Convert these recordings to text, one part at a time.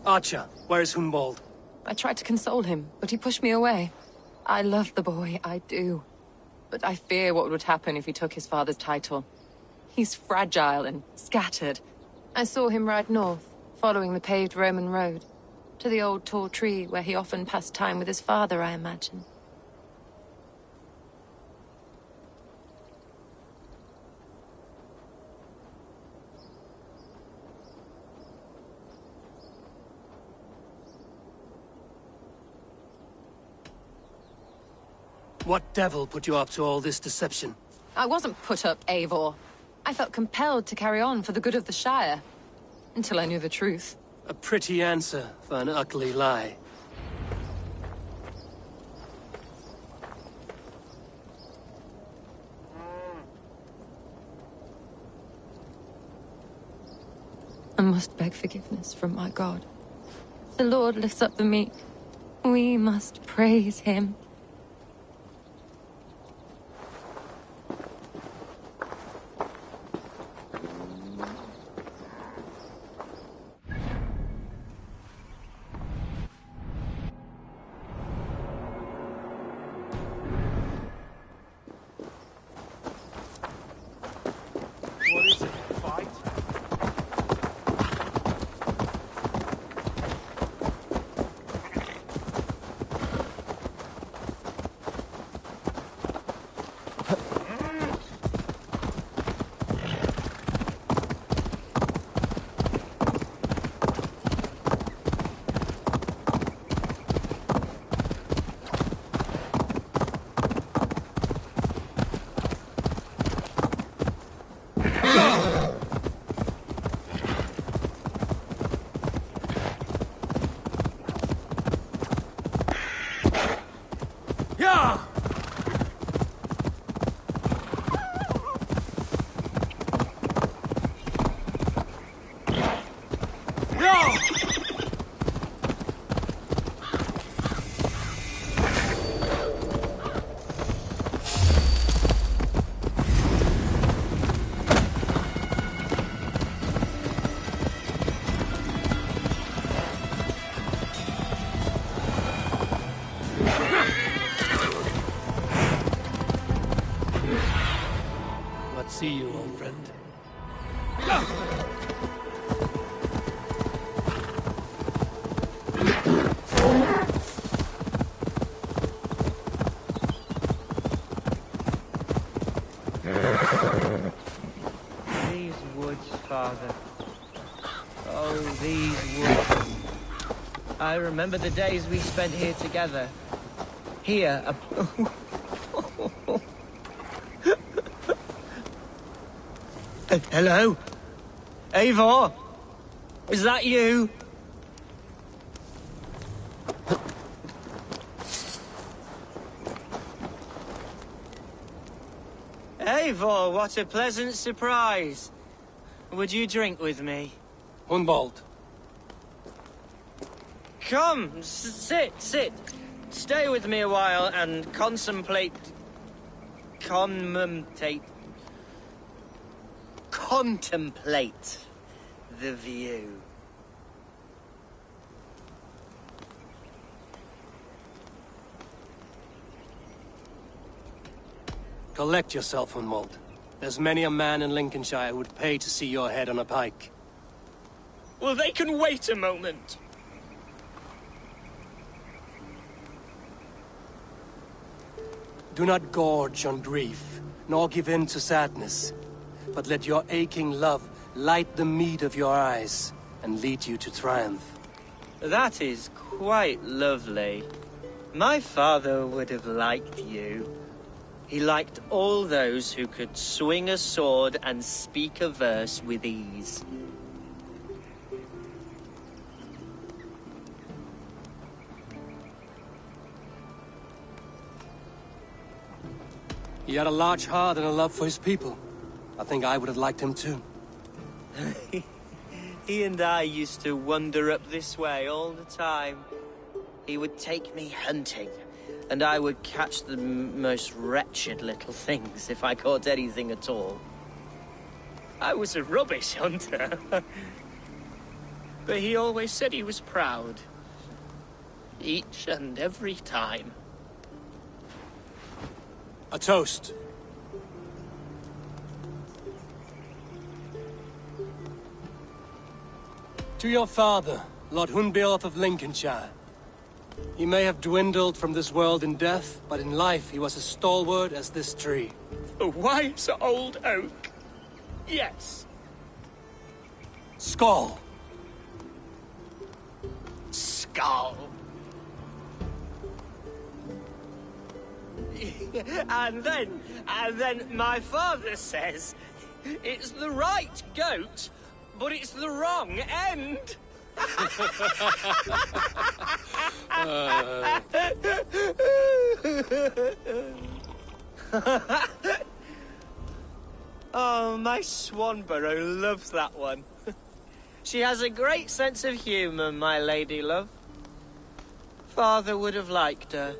Archer, where is Hunwald? I tried to console him, but he pushed me away. I love the boy, I do. But I fear what would happen if he took his father's title. He's fragile and scattered. I saw him ride north, following the paved Roman road. To the old tall tree where he often passed time with his father, I imagine. What devil put you up to all this deception? I wasn't put up, Eivor. I felt compelled to carry on for the good of the Shire. Until I knew the truth. A pretty answer for an ugly lie. I must beg forgiveness from my God. The Lord lifts up the meek. We must praise him. See you, old friend. These woods, Father. Oh, these woods. I remember the days we spent here together. Here, hello? Eivor? Is that you? Eivor, what a pleasant surprise. Would you drink with me? Hunwald. Come, sit. Stay with me a while and contemplate the view. Collect yourself, Hunwald. There's many a man in Lincolnshire who would pay to see your head on a pike. Well, they can wait a moment. Do not gorge on grief, nor give in to sadness, but let your aching love light the mead of your eyes and lead you to triumph. That is quite lovely. My father would have liked you. He liked all those who could swing a sword and speak a verse with ease. He had a large heart and a love for his people. I think I would have liked him too. He and I used to wander up this way all the time. He would take me hunting, and I would catch the most wretched little things if I caught anything at all. I was a rubbish hunter. But he always said he was proud. Each and every time. A toast. To your father, Lord Hunbeorth of Lincolnshire. He may have dwindled from this world in death, but in life he was as stalwart as this tree. A wise old oak. Yes. Skull. Skull. And then my father says, it's the right goat, but it's the wrong end. Oh, my Swanborough loves that one. She has a great sense of humour, my lady love. Father would have liked her.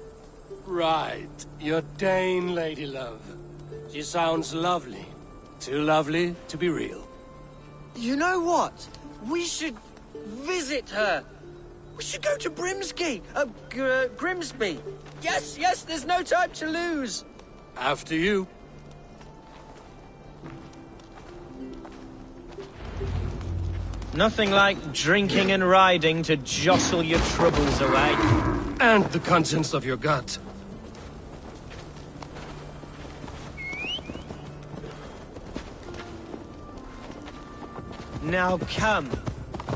Right. Your Dane lady love. She sounds lovely. Too lovely to be real. You know what? We should visit her. We should go to Grimsby. Grimsby. Yes, there's no time to lose. After you. Nothing like drinking and riding to jostle your troubles away. And the contents of your gut. Now come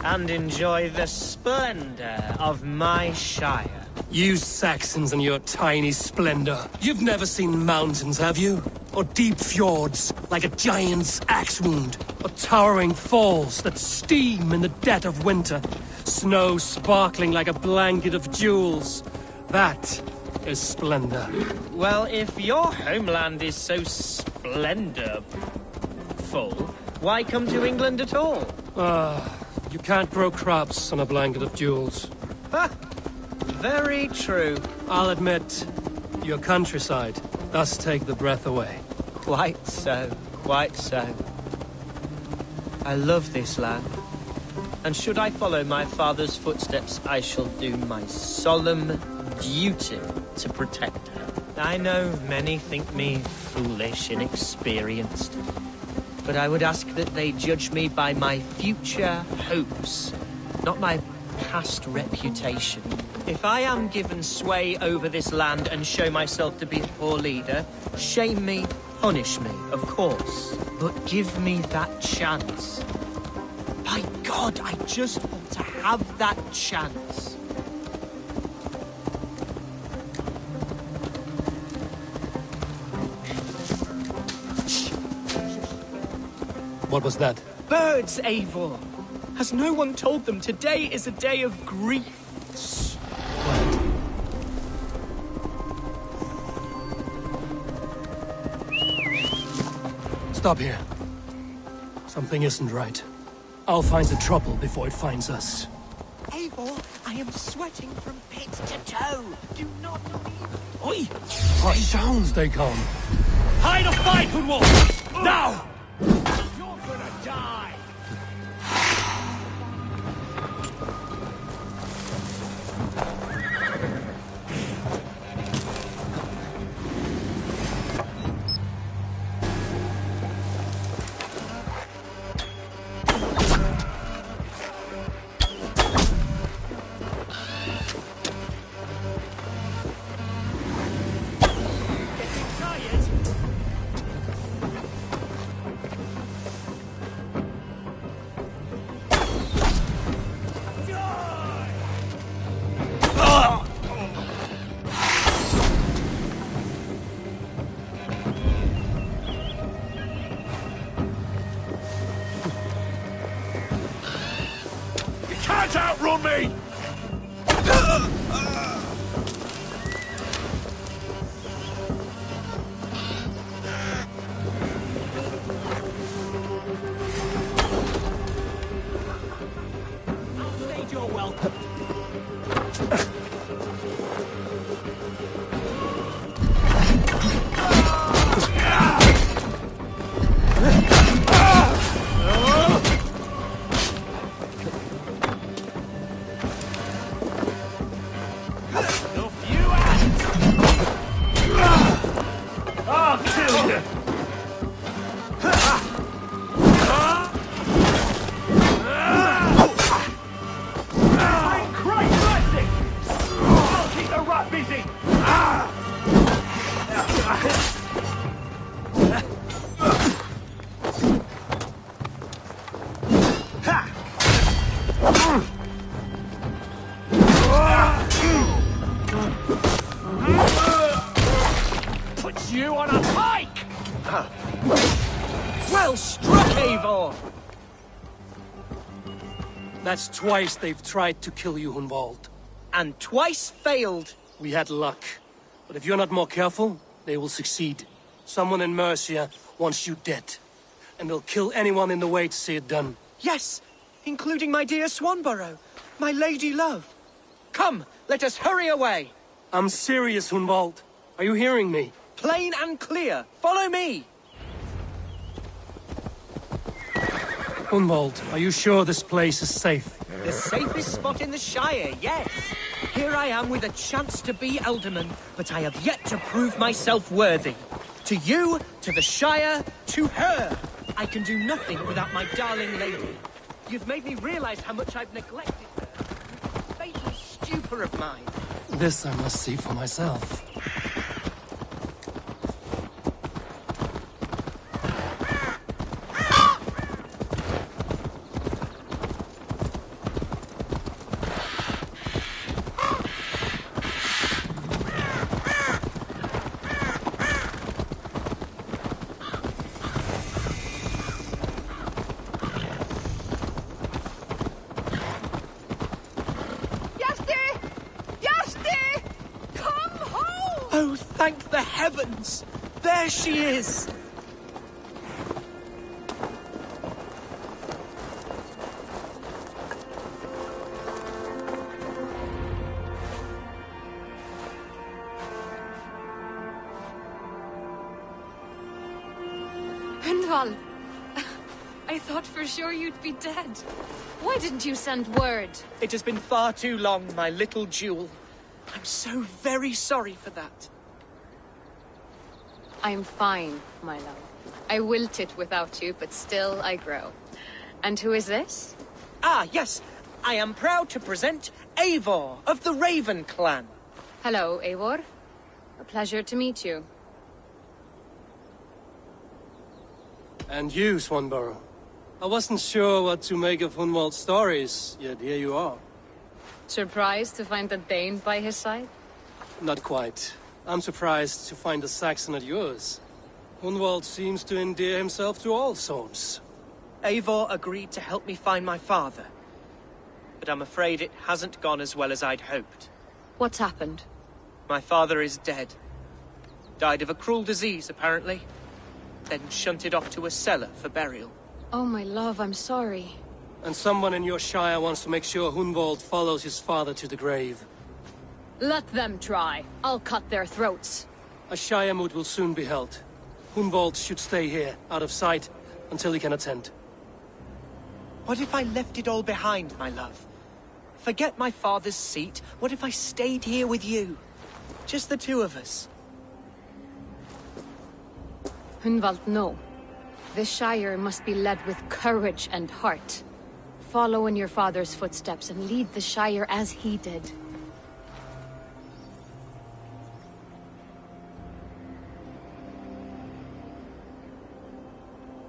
and enjoy the splendor of my shire. You Saxons and your tiny splendor. You've never seen mountains, have you? Or deep fjords, like a giant's axe wound. Or towering falls that steam in the dead of winter. Snow sparkling like a blanket of jewels. That is splendor. Well, if your homeland is so splendorful, why come to England at all? You can't grow crops on a blanket of jewels. Ha! Very true. I'll admit, your countryside does take the breath away. Quite so, quite so. I love this land. And should I follow my father's footsteps, I shall do my solemn duty to protect her. I know many think me foolish, inexperienced. But I would ask that they judge me by my future hopes, not my past reputation. If I am given sway over this land and show myself to be a poor leader, shame me, punish me, of course. But give me that chance. By God, I just want to have that chance. What was that? Birds, Eivor! Has no one told them today is a day of grief? Stop here. Something isn't right. I'll find the trouble before it finds us. Eivor, I am sweating from pit to toe. Do not leave. Oi! Stay down! Stay calm. Hide or fight, Gunwolf! Now! You're gonna die! Can't outrun me! Put you on a pike! Well struck, Eivor! That's twice they've tried to kill you, Hunwald. And twice failed. We had luck. But if you're not more careful, they will succeed. Someone in Mercia wants you dead. And they'll kill anyone in the way to see it done. Yes, including my dear Swanborough, my lady love. Come, let us hurry away. I'm serious, Hunwald. Are you hearing me? Plain and clear. Follow me. Hunwald, are you sure this place is safe? The safest spot in the Shire, yes. Here I am with a chance to be Alderman, but I have yet to prove myself worthy. To you, to the Shire, to her. I can do nothing without my darling lady. You've made me realize how much I've neglected her. Fatal stupor of mine. This I must see for myself. Oh, thank the heavens! There she is! Hunwald! I thought for sure you'd be dead. Why didn't you send word? It has been far too long, my little jewel. I'm so very sorry for that. I'm fine, my love. I wilted without you, but still I grow. And who is this? Ah, yes. I am proud to present Eivor of the Raven clan. Hello, Eivor. A pleasure to meet you. And you, Swanborough. I wasn't sure what to make of Hunwald's stories, yet here you are. Surprised to find a Dane by his side? Not quite. I'm surprised to find a Saxon at yours. Hunwald seems to endear himself to all sorts. Eivor agreed to help me find my father. But I'm afraid it hasn't gone as well as I'd hoped. What's happened? My father is dead. Died of a cruel disease, apparently. Then shunted off to a cellar for burial. Oh, my love, I'm sorry. And someone in your shire wants to make sure Hunwald follows his father to the grave. Let them try. I'll cut their throats. A shire moot will soon be held. Hunwald should stay here, out of sight, until he can attend. What if I left it all behind, my love? Forget my father's seat. What if I stayed here with you? Just the two of us. No. The Shire must be led with courage and heart. Follow in your father's footsteps and lead the Shire as he did.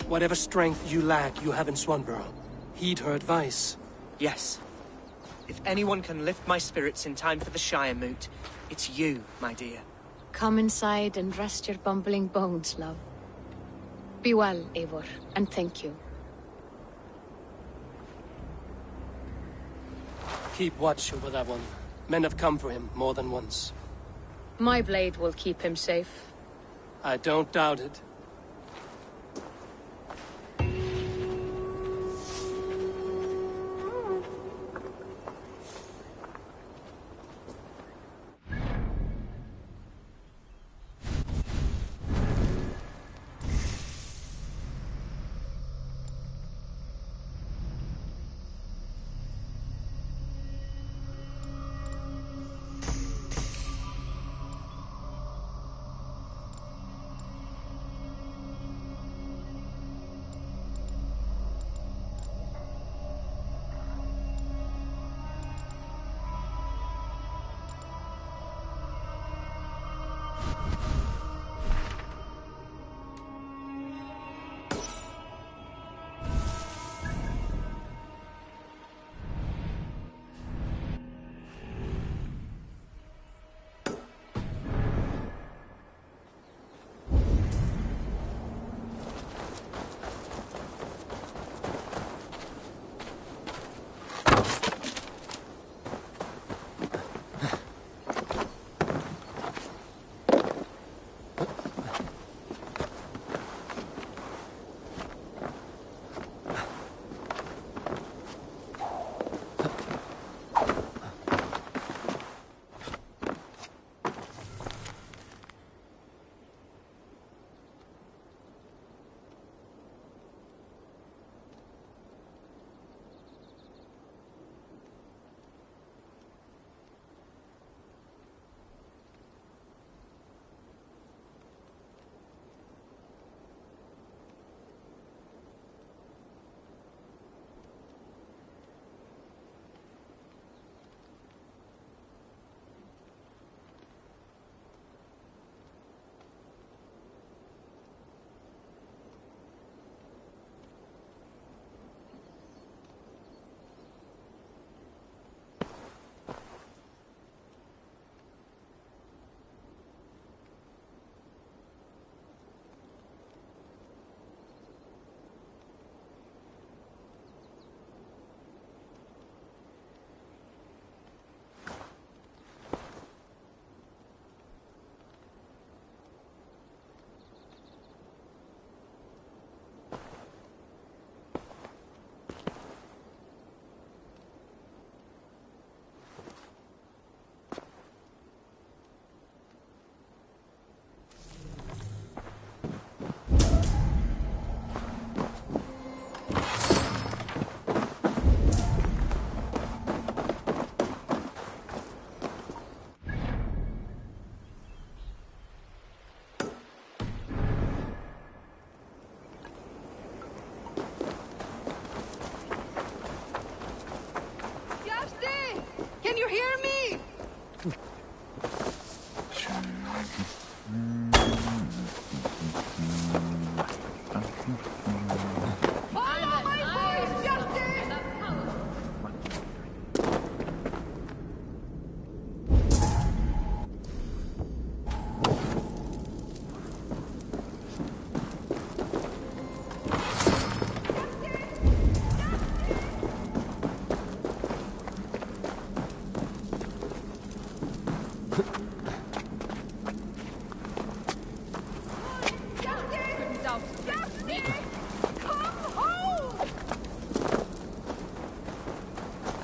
Whatever strength you lack, you have in Swanborough. Heed her advice. Yes. If anyone can lift my spirits in time for the Shire moot, it's you, my dear. Come inside and rest your bumbling bones, love. Be well, Eivor, and thank you. Keep watch over that one. Men have come for him more than once. My blade will keep him safe. I don't doubt it.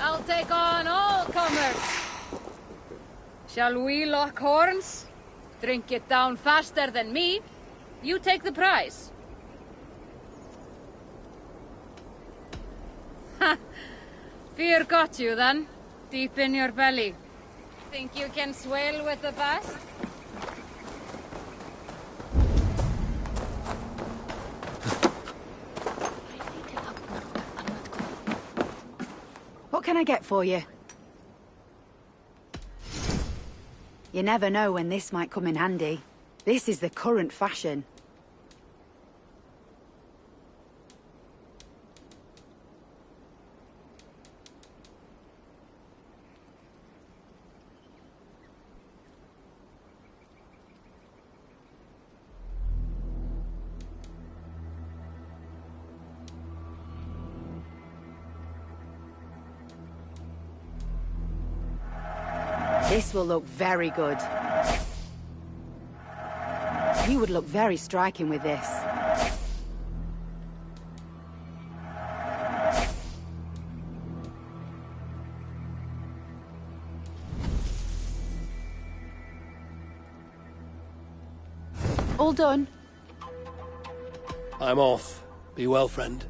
I'll take on all comers. Shall we lock horns? Drink it down faster than me. You take the prize. Ha! Fear got you then, deep in your belly. Think you can swale with the best? What can I get for you? You never know when this might come in handy. This is the current fashion. This will look very good. You would look very striking with this. All done? I'm off. Be well, friend.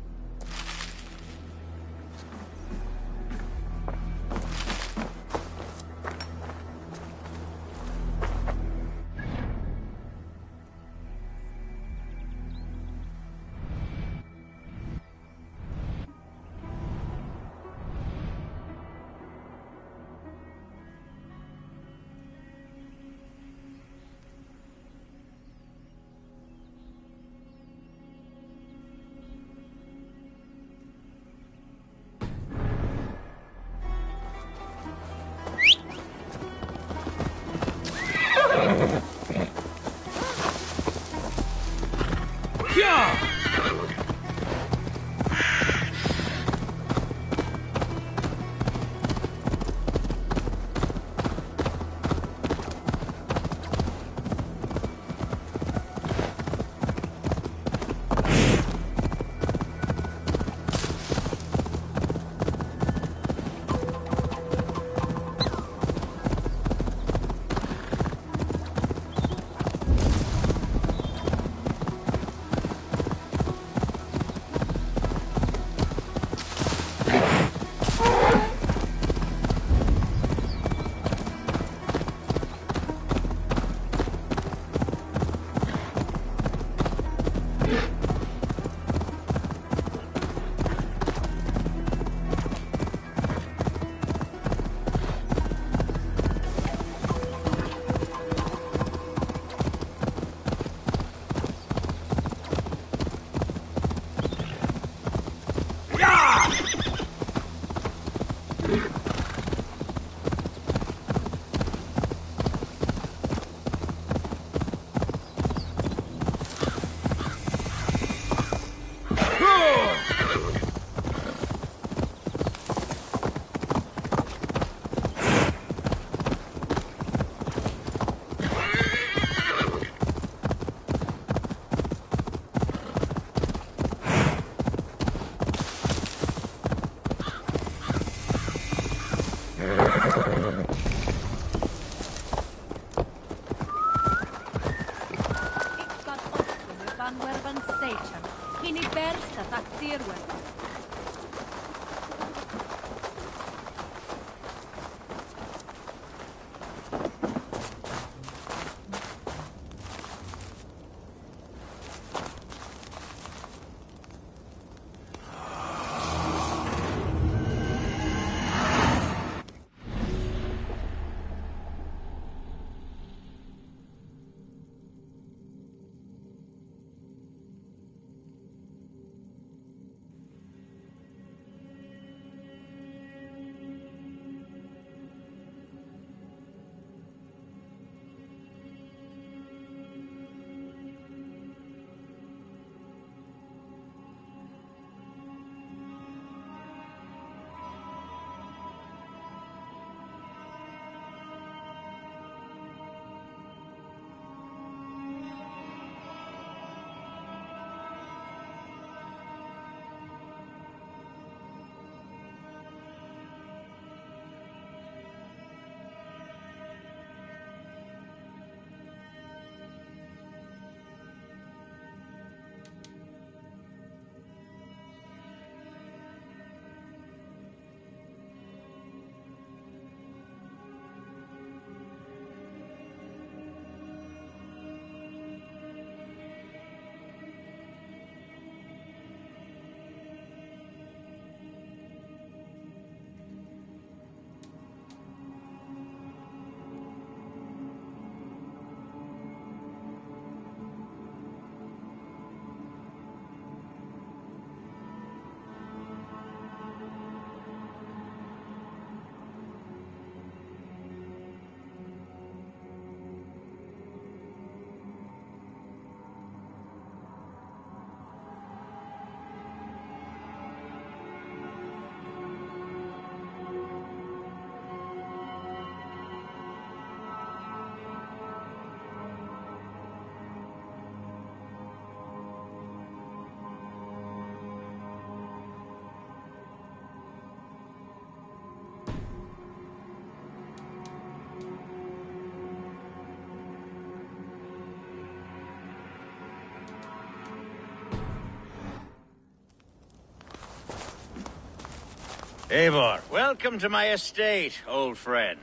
Eivor, welcome to my estate, old friend.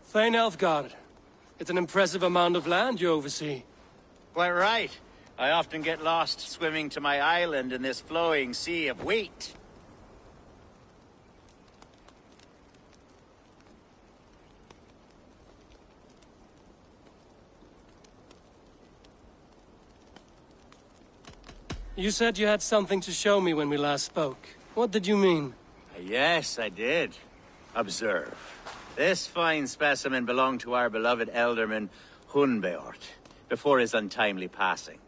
Thane Elfgard. It's an impressive amount of land you oversee. Quite right. I often get lost swimming to my island in this flowing sea of wheat. You said you had something to show me when we last spoke. What did you mean? Yes, I did. Observe. This fine specimen belonged to our beloved elderman, Hunbeort, before his untimely passing.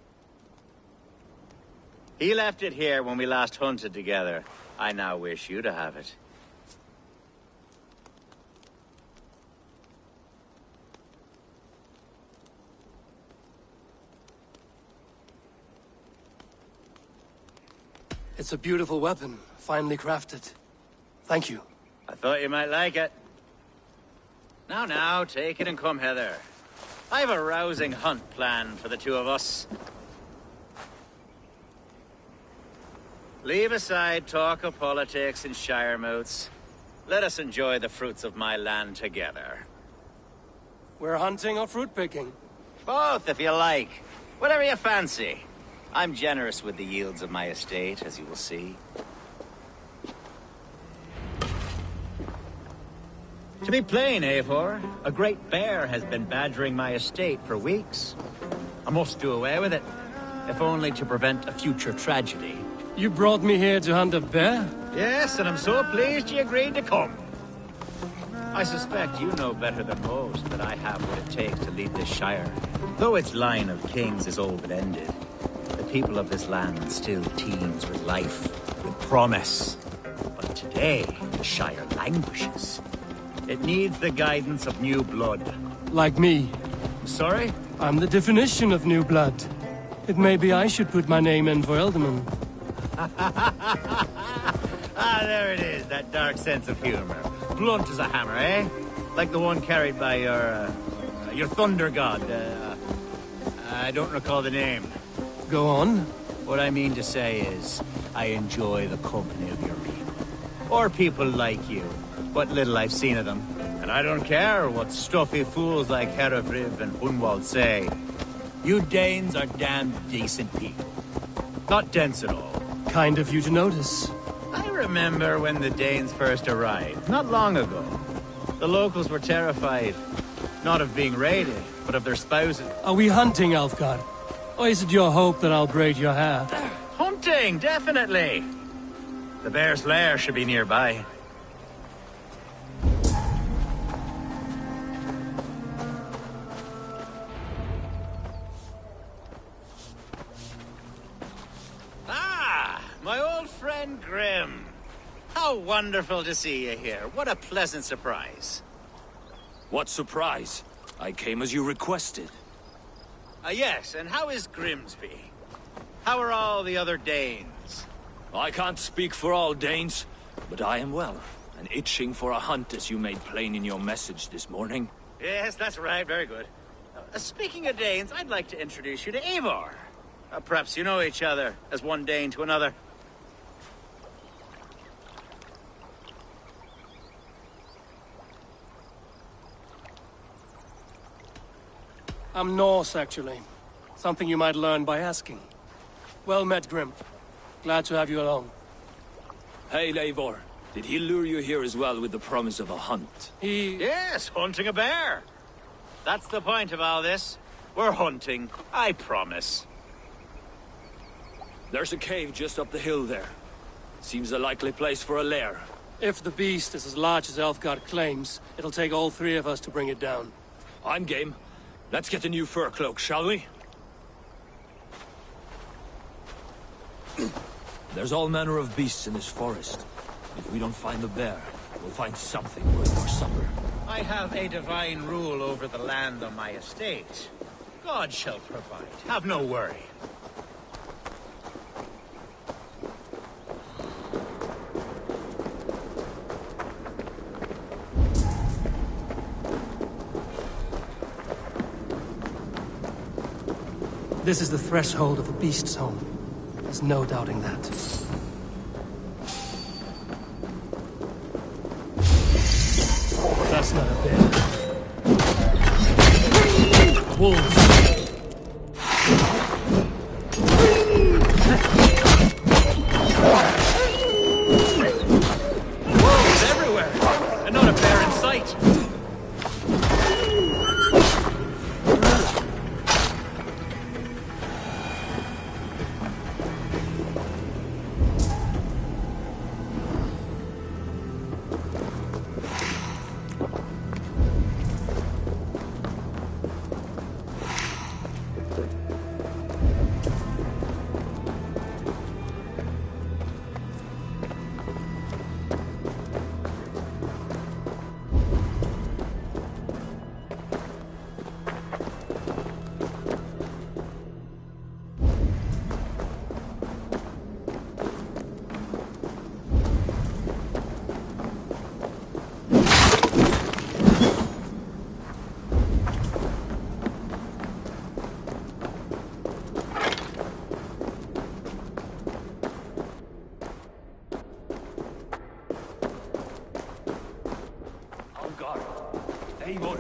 He left it here when we last hunted together. I now wish you to have it. It's a beautiful weapon, finely crafted. Thank you. I thought you might like it. Now, take it and come hither. I've a rousing hunt planned for the two of us. Leave aside talk of politics and shire moats. Let us enjoy the fruits of my land together. We're hunting or fruit picking? Both, if you like. Whatever you fancy. I'm generous with the yields of my estate, as you will see. To be plain, Eivor, a great bear has been badgering my estate for weeks. I must do away with it, if only to prevent a future tragedy. You brought me here to hunt a bear? Yes, and I'm so pleased you agreed to come. I suspect you know better than most that I have what it takes to lead this shire. Though its line of kings is old and ended, the people of this land still teems with life, with promise. But today, the shire languishes. It needs the guidance of new blood. Like me. Sorry? I'm the definition of new blood. It may be I should put my name in for Elderman. Ah, there it is, that dark sense of humor. Blunt as a hammer, eh? Like the one carried by your thunder god. I don't recall the name. Go on. What I mean to say is, I enjoy the company of your people. Or people like you. What little I've seen of them. And I don't care what stuffy fools like Herefriv and Hunwald say. You Danes are damn decent people. Not dense at all. Kind of you to notice. I remember when the Danes first arrived, not long ago. The locals were terrified. Not of being raided, but of their spouses. Are we hunting, Elfgard? Or is it your hope that I'll braid your hair? Hunting, definitely! The bear's lair should be nearby. My old friend Grim. How wonderful to see you here. What a pleasant surprise. What surprise? I came as you requested. Yes, and how is Grimsby? How are all the other Danes? I can't speak for all Danes, but I am well, and itching for a hunt as you made plain in your message this morning. Yes, that's right. Very good. Speaking of Danes, I'd like to introduce you to Eivor. Perhaps you know each other, as one Dane to another. I'm Norse, actually. Something you might learn by asking. Well met, Grim. Glad to have you along. Hey, Eivor. Did he lure you here as well with the promise of a hunt? Yes, hunting a bear. That's the point of all this. We're hunting, I promise. There's a cave just up the hill there. Seems a likely place for a lair. If the beast is as large as Elfgard claims, it'll take all three of us to bring it down. I'm game. Let's get a new fur cloak, shall we? There's all manner of beasts in this forest. If we don't find the bear, we'll find something worth our supper. I have a divine rule over the land on my estate. God shall provide. Have no worry. This is the threshold of the beast's home. There's no doubting that. That's not a bear. Wolves. Wolves everywhere! And not a bear in sight! Eivor,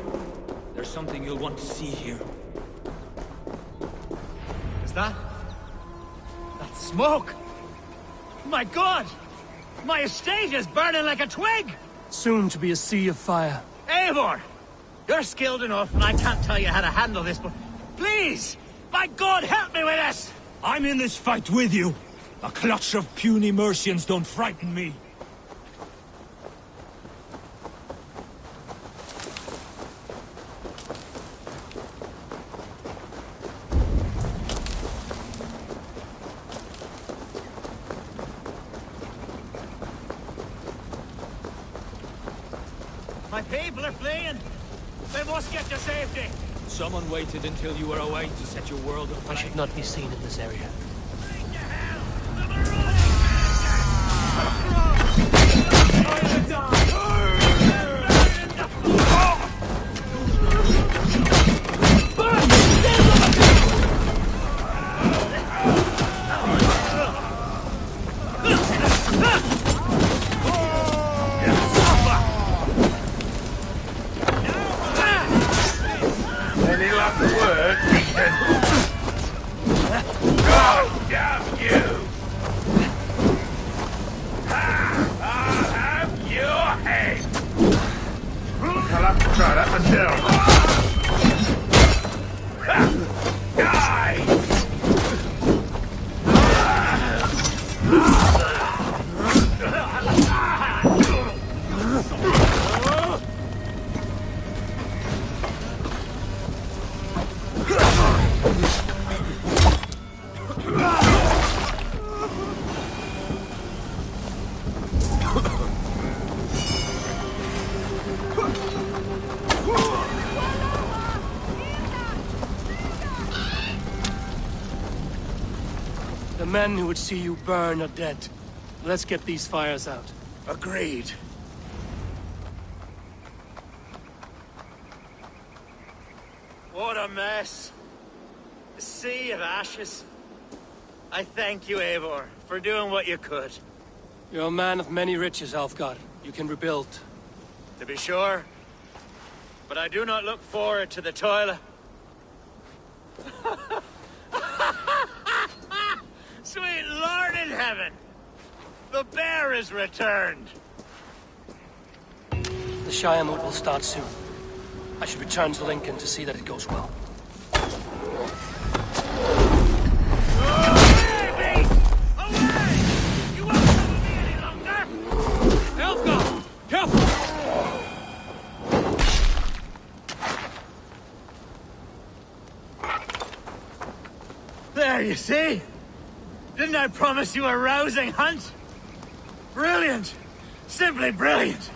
there's something you'll want to see here. Is that? That's smoke! My God! My estate is burning like a twig! Soon to be a sea of fire. Eivor! You're skilled enough, and I can't tell you how to handle this, but please! My God, help me with this! I'm in this fight with you. A clutch of puny Mercians don't frighten me. My people are fleeing! They must get to safety! Someone waited until you were away to set your world I aflame. should not be seen in this area. Any luck at work, Ethan? God damn you! I'll have your head! I'll have to try that myself. Die! The men who would see you burn are dead. Let's get these fires out. Agreed. What a mess. A sea of ashes. I thank you, Eivor, for doing what you could. You're a man of many riches, Alfgar. You can rebuild. To be sure. But I do not look forward to the toil. Sweet Lord in heaven! The bear is returned! The Shire moot will start soon. I should return to Lincoln to see that it goes well. Away, beast! Away! You won't trouble me any longer! Alfgar! Careful! There, you see? Didn't I promise you a rousing hunt? Brilliant! Simply brilliant!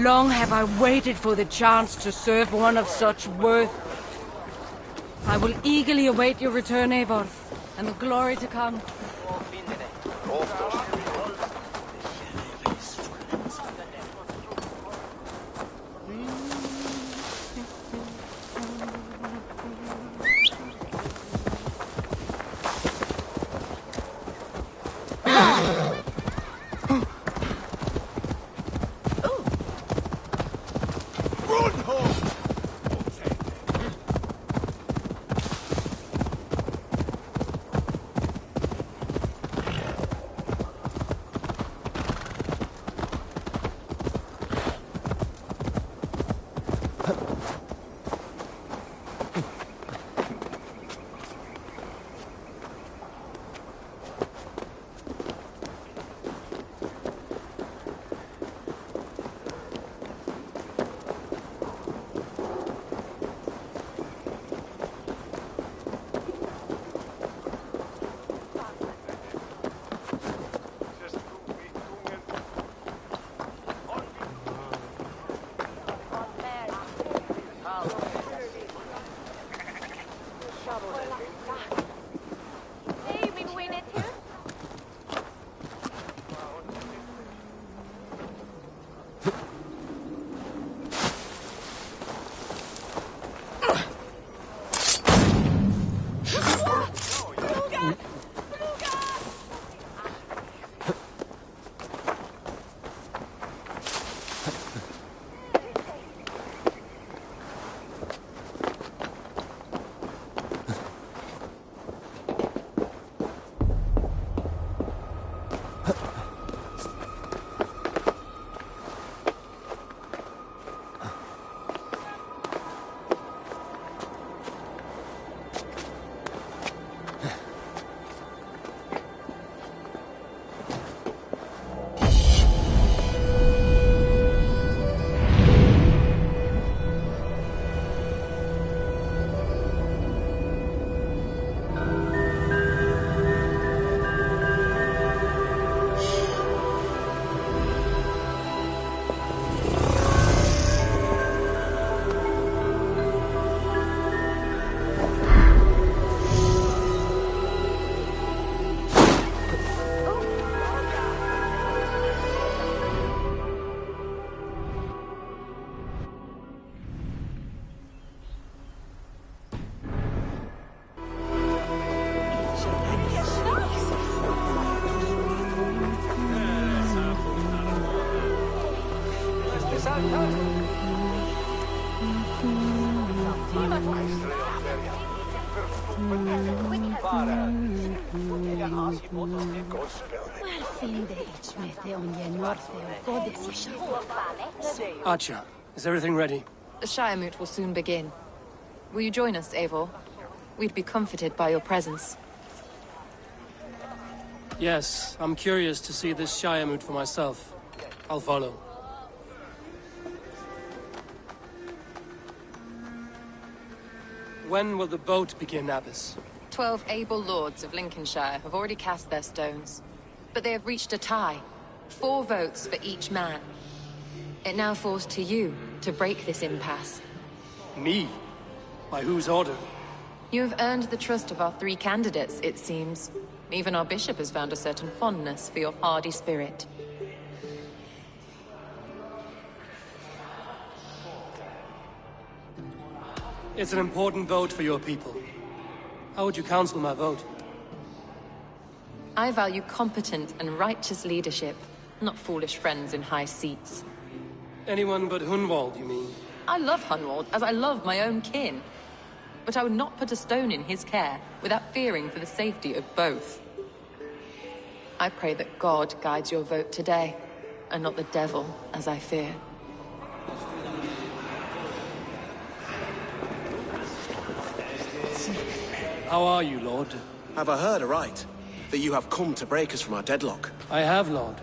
Long have I waited for the chance to serve one of such worth. I will eagerly await your return, Eivor, and the glory to come. Archer, is everything ready? The Shire Moot will soon begin. Will you join us, Eivor? We'd be comforted by your presence. Yes, I'm curious to see this Shire Moot for myself. I'll follow. When will the vote begin, Abbess? 12 able lords of Lincolnshire have already cast their stones. But they have reached a tie. 4 votes for each man. It now falls to you to break this impasse. Me? By whose order? You have earned the trust of our 3 candidates, it seems. Even our bishop has found a certain fondness for your hardy spirit. It's an important vote for your people. How would you counsel my vote? I value competent and righteous leadership, not foolish friends in high seats. Anyone but Hunwald, you mean? I love Hunwald, as I love my own kin. But I would not put a stone in his care without fearing for the safety of both. I pray that God guides your vote today, and not the devil, as I fear. How are you, Lord? Have I heard aright? That you have come to break us from our deadlock? I have, Lord.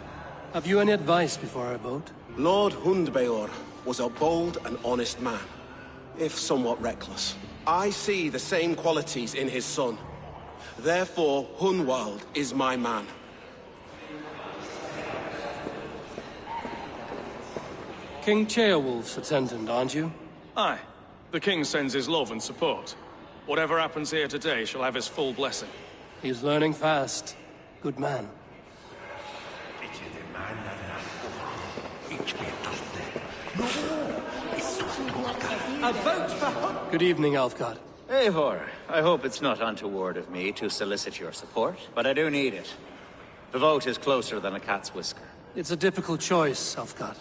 Have you any advice before I vote? Lord Hundbeor was a bold and honest man, if somewhat reckless. I see the same qualities in his son. Therefore, Hunwald is my man. King Ceolwulf's attendant, aren't you? Aye. The king sends his love and support. Whatever happens here today shall have his full blessing. He's learning fast. Good man. A vote for... Good evening, Alfgard. Eivor, I hope it's not untoward of me to solicit your support, but I do need it. The vote is closer than a cat's whisker. It's a difficult choice, Alfgard.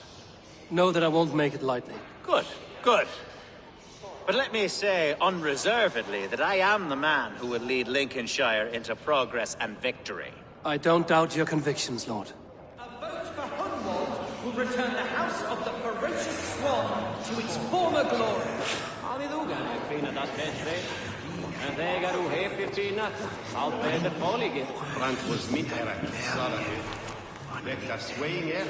Know that I won't make it lightly. Good, good. But let me say unreservedly that I am the man who will lead Lincolnshire into progress and victory. I don't doubt your convictions, Lord. A vote for Hunwald will return the House of the Ferocious Swan to its former glory. Brand was meet her at Sarah. Vector swaying air.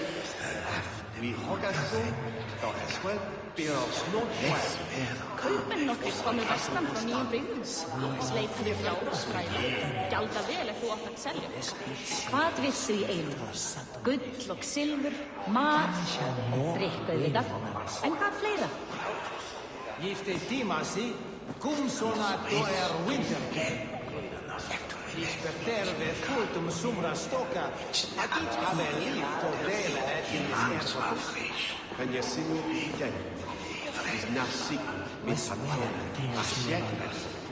We hog us so. Thought as well. Beer of snow. Kaupmenn nokkrir komu vestan frá nýjum byggðum. Sleituðu fjárhagsfræði, gjalda vel ef þú átt að selja. Hvað vissu í einu? Gull og silfur, mat, drykk auðvitað. En hvað fleira? Gifte Timasi, Gumsona doer Wintercare. Disperterve fultum sumra stoka, have lift og dele Kan je zien wie is na siek met Satan. Als jij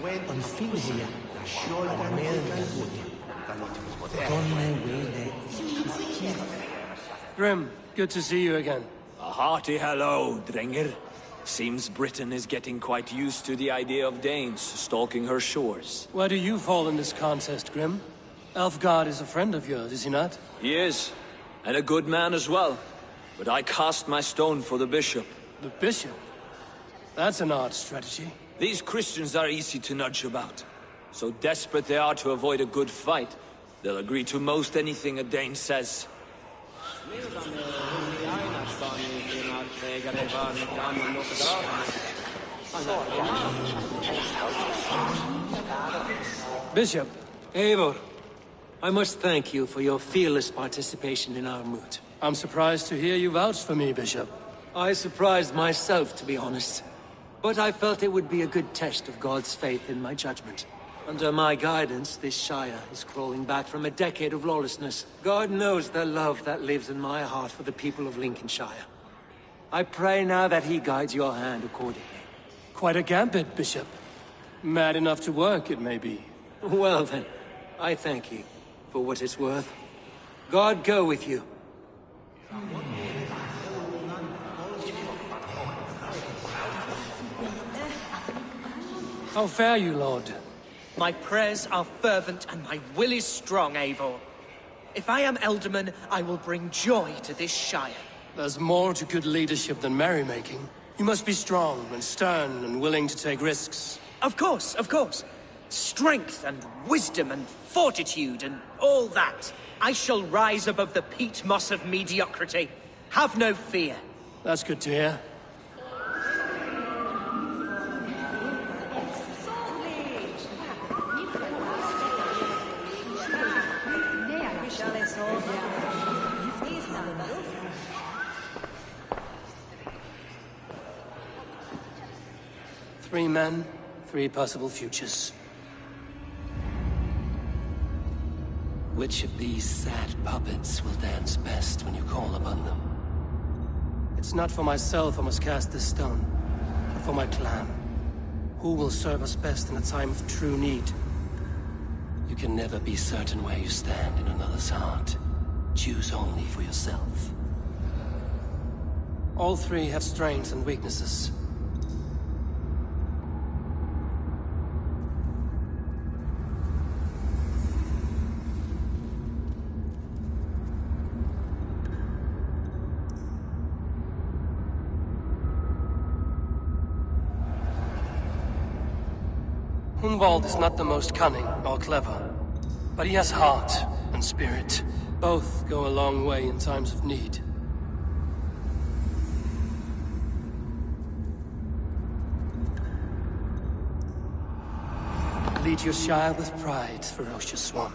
weet een visie, dan schuld en Grim, good to see you again. A hearty hello, Drenger. Seems Britain is getting quite used to the idea of Danes stalking her shores. Where do you fall in this contest, Grim? Alfgard is a friend of yours, is he not? He is, and a good man as well. But I cast my stone for the bishop. The bishop? That's an odd strategy. These Christians are easy to nudge about. So desperate they are to avoid a good fight, they'll agree to most anything a Dane says. Bishop. Eivor, I must thank you for your fearless participation in our moot. I'm surprised to hear you vouch for me, Bishop. I surprised myself, to be honest. But I felt it would be a good test of God's faith in my judgment. Under my guidance, this Shire is crawling back from a decade of lawlessness. God knows the love that lives in my heart for the people of Lincolnshire. I pray now that he guides your hand accordingly. Quite a gambit, Bishop. Mad enough to work, it may be. Well then, I thank you for what it's worth. God go with you. How fare you, Lord? My prayers are fervent and my will is strong, Eivor. If I am Elderman, I will bring joy to this Shire. There's more to good leadership than merrymaking. You must be strong and stern and willing to take risks. Of course, of course. Strength and wisdom and fortitude and all that. I shall rise above the peat moss of mediocrity. Have no fear. That's good to hear. Three men, three possible futures. Which of these sad puppets will dance best when you call upon them? It's not for myself I must cast this stone, but for my clan. Who will serve us best in a time of true need? You can never be certain where you stand in another's heart. Choose only for yourself. All three have strengths and weaknesses. Hunwald is not the most cunning or clever, but he has heart and spirit. Both go a long way in times of need. Lead your Shire with pride, ferocious swan.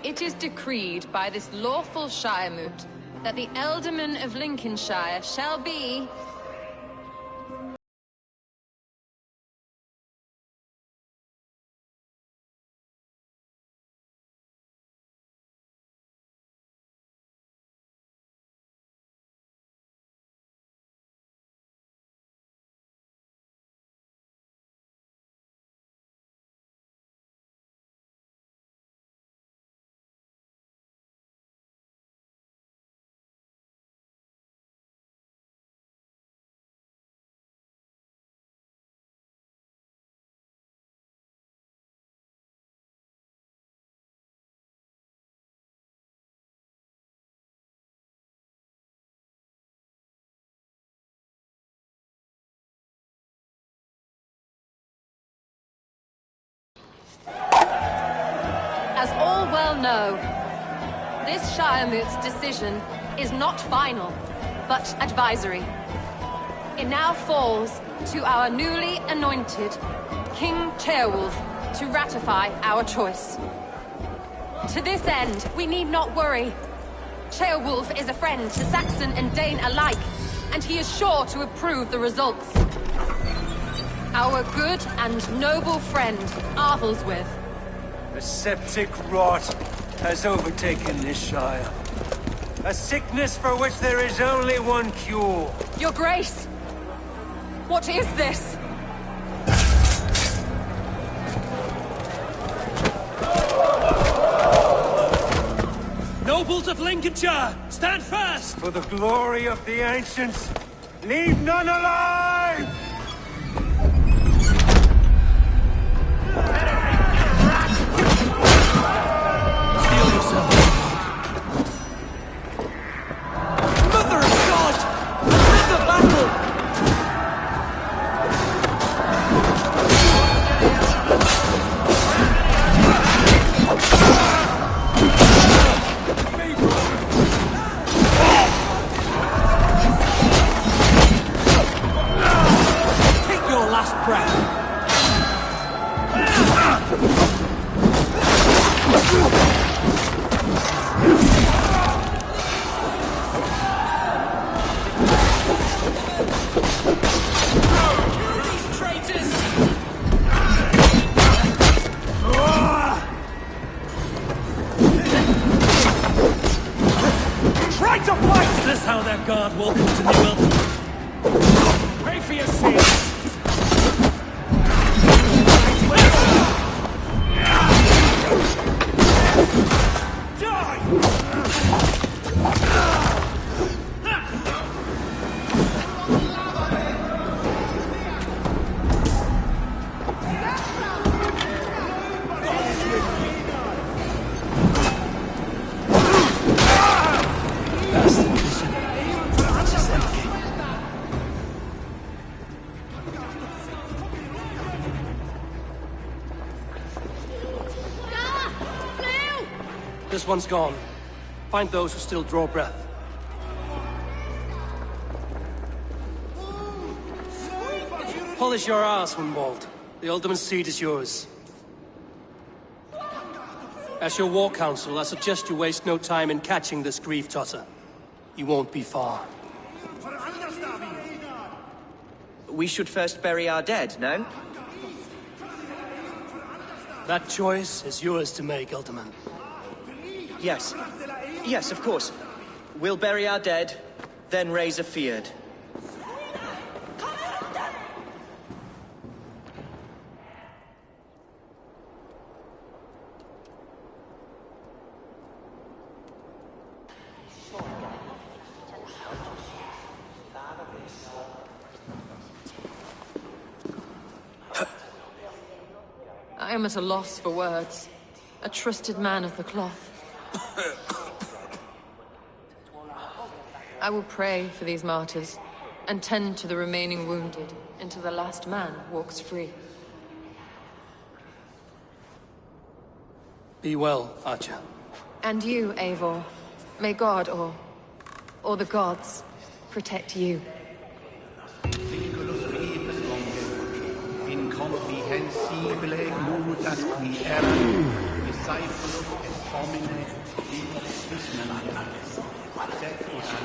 It is decreed by this lawful Shiremoot that the Ealdorman of Lincolnshire shall be... As all well know, this Shiremoot's decision is not final, but advisory. It now falls to our newly anointed King Ceolwulf to ratify our choice. To this end, we need not worry. Ceolwulf is a friend to Saxon and Dane alike, and he is sure to approve the results. Our good and noble friend, Arthelswith. A septic rot has overtaken this Shire. A sickness for which there is only one cure. Your Grace! What is this? Nobles of Lincolnshire, stand fast! For the glory of the ancients, leave none alive! Steel yourself. Mother of God! Win the battle! Take your last breath. These traitors! Try to fight! Is this how their guard welcomes the new Ealdorman? Pray for your sins! This one's gone. Find those who still draw breath. Polish your ass, Hunwald. The Ealdorman's seat is yours. As your war council, I suggest you waste no time in catching this grief totter. You won't be far. We should first bury our dead, no? That choice is yours to make, Ealdorman. Yes. Yes, of course. We'll bury our dead, then raise a feard. I am at a loss for words. A trusted man of the cloth. I will pray for these martyrs, and tend to the remaining wounded, until the last man walks free. Be well, Archer. And you, Eivor. May God, or the gods, protect you. Incomprehensibile mutas qui eram, discipulus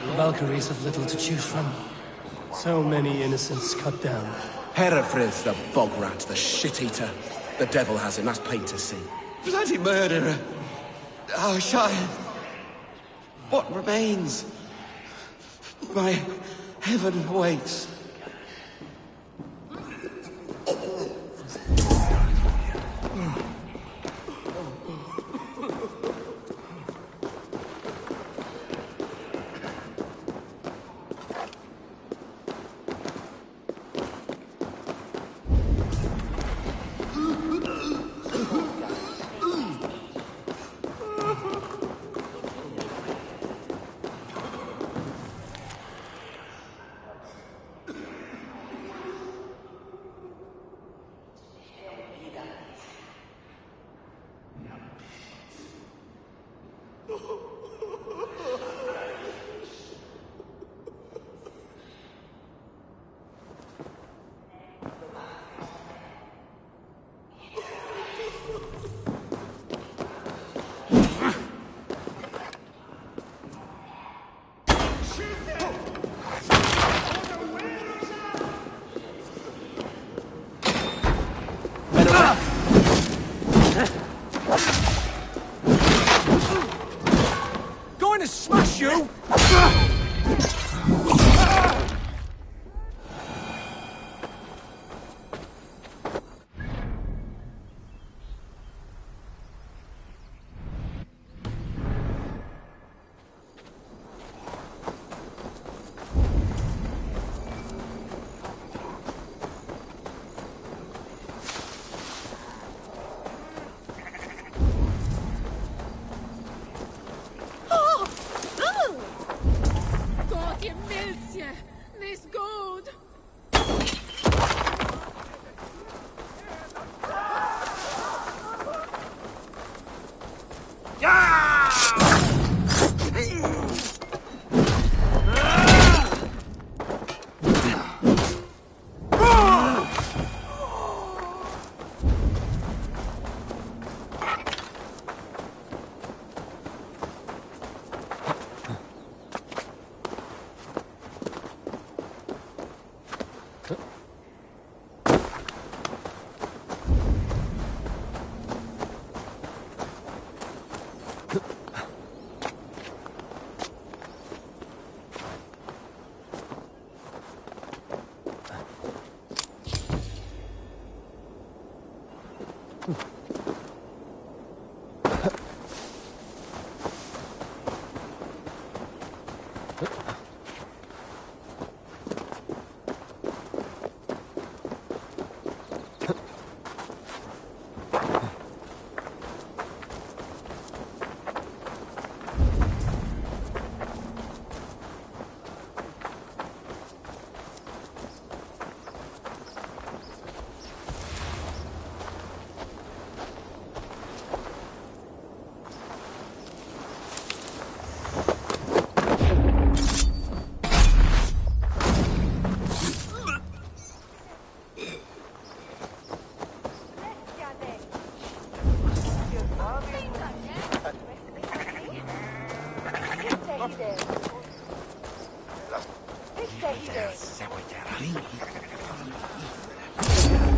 The Valkyries have little to choose from. So many innocents cut down. Herefrith, the bog rat, the shit-eater. The devil has him, that's plain to see. Bloody murderer! Our Shire! What remains? My heaven awaits. Going to smash you!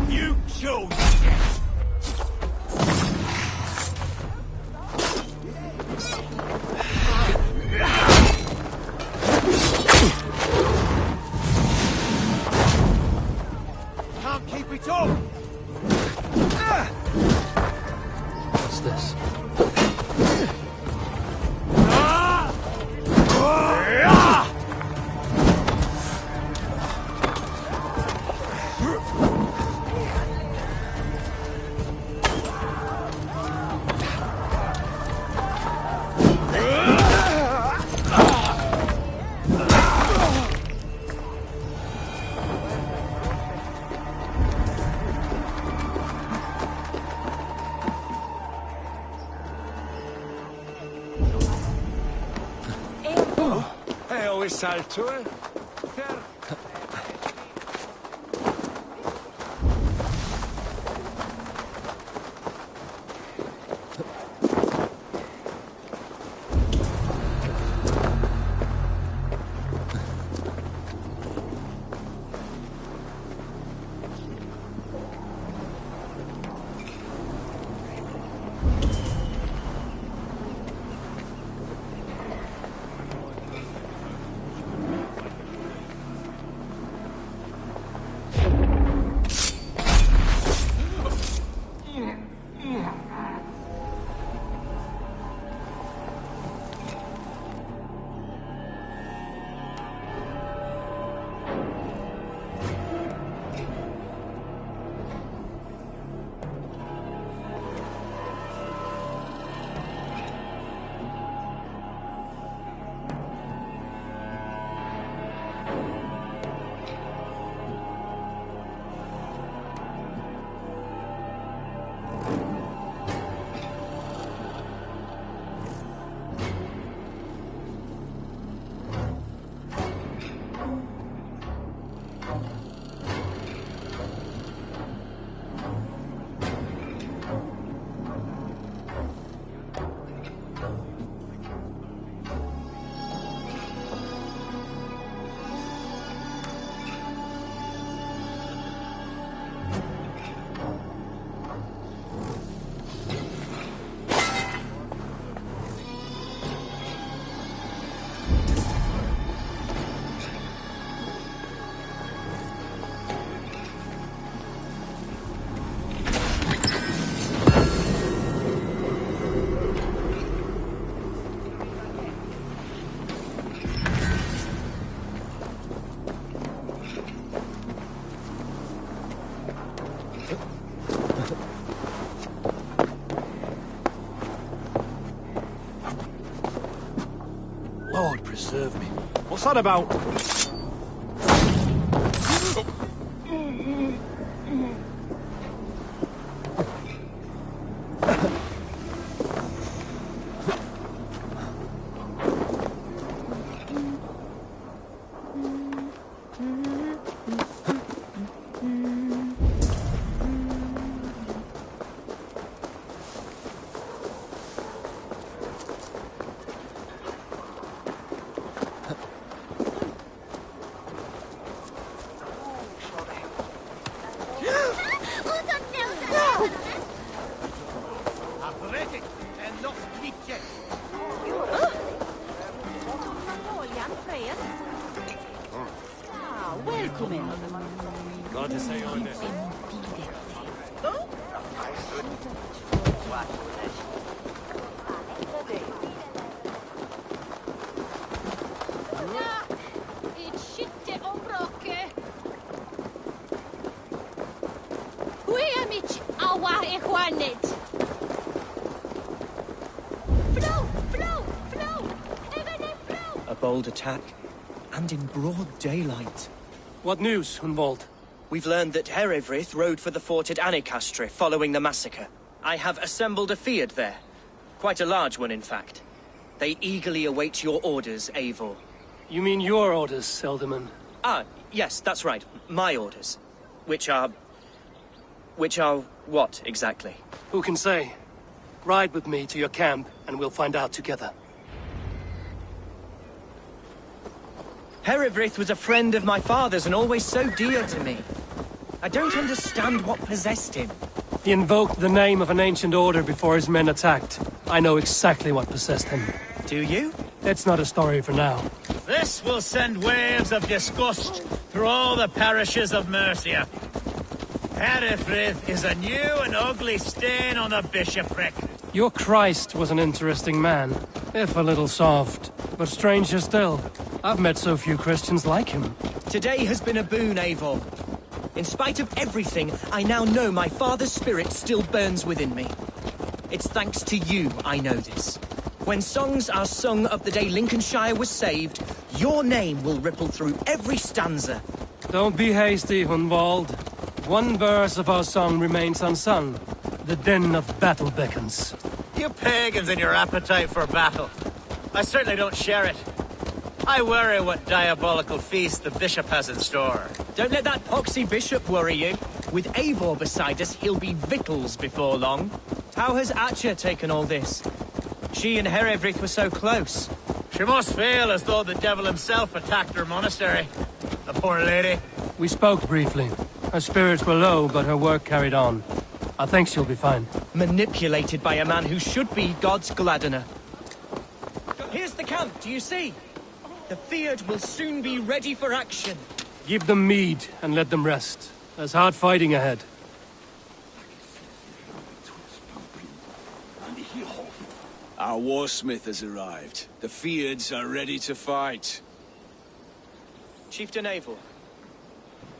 You chose death! Can't keep it up! What's this? Salto, eh? serve me. What's that about? Glad to say you're there. A bold attack, and in broad daylight. What news, Hunwald? We've learned that Herewrith rode for the fort at Annikastre following the massacre. I have assembled a field there. Quite a large one, in fact. They eagerly await your orders, Eivor. You mean your orders, Elderman? Ah, yes, that's right. My orders. Which are what, exactly? Who can say? Ride with me to your camp, and we'll find out together. Herewrith was a friend of my father's and always so dear to me. I don't understand what possessed him. He invoked the name of an ancient order before his men attacked. I know exactly what possessed him. Do you? It's not a story for now. This will send waves of disgust through all the parishes of Mercia. Herewrith is a new and ugly stain on the bishopric. Your Christ was an interesting man, if a little soft. But stranger still, I've met so few Christians like him. Today has been a boon, Eivor. In spite of everything, I now know my father's spirit still burns within me. It's thanks to you I know this. When songs are sung of the day Lincolnshire was saved, your name will ripple through every stanza. Don't be hasty, Hunwald. One verse of our song remains unsung. The din of battle beckons. You pagans and your appetite for battle. I certainly don't share it. I worry what diabolical feast the bishop has in store. Don't let that poxy bishop worry you. With Eivor beside us, he'll be victuals before long. How has Atcha taken all this? She and Herewrith were so close. She must feel as though the devil himself attacked her monastery. The poor lady. We spoke briefly. Her spirits were low, but her work carried on. I think she'll be fine. Manipulated by a man who should be God's gladdener. Here's the camp, do you see? The Field will soon be ready for action. Give them mead and let them rest. There's hard fighting ahead. Our warsmith has arrived. The Fields are ready to fight. Chieftain Eivor,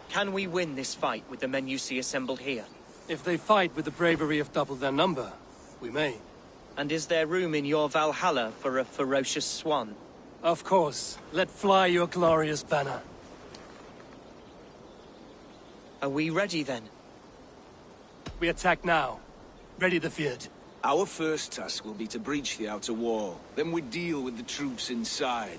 can we win this fight with the men you see assembled here? If they fight with the bravery of double their number, we may. And is there room in your Valhalla for a ferocious swan? Of course. Let fly your glorious banner. Are we ready then? We attack now. Ready the Field. Our first task will be to breach the outer wall. Then we deal with the troops inside.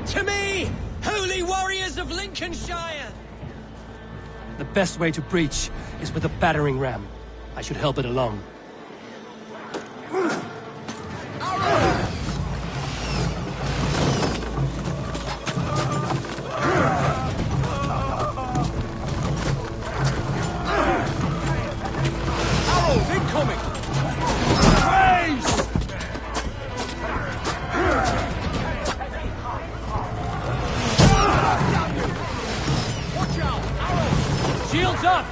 To me, holy warriors of Lincolnshire! The best way to breach is with a battering ram. I should help it along. Arrows incoming! Heads up!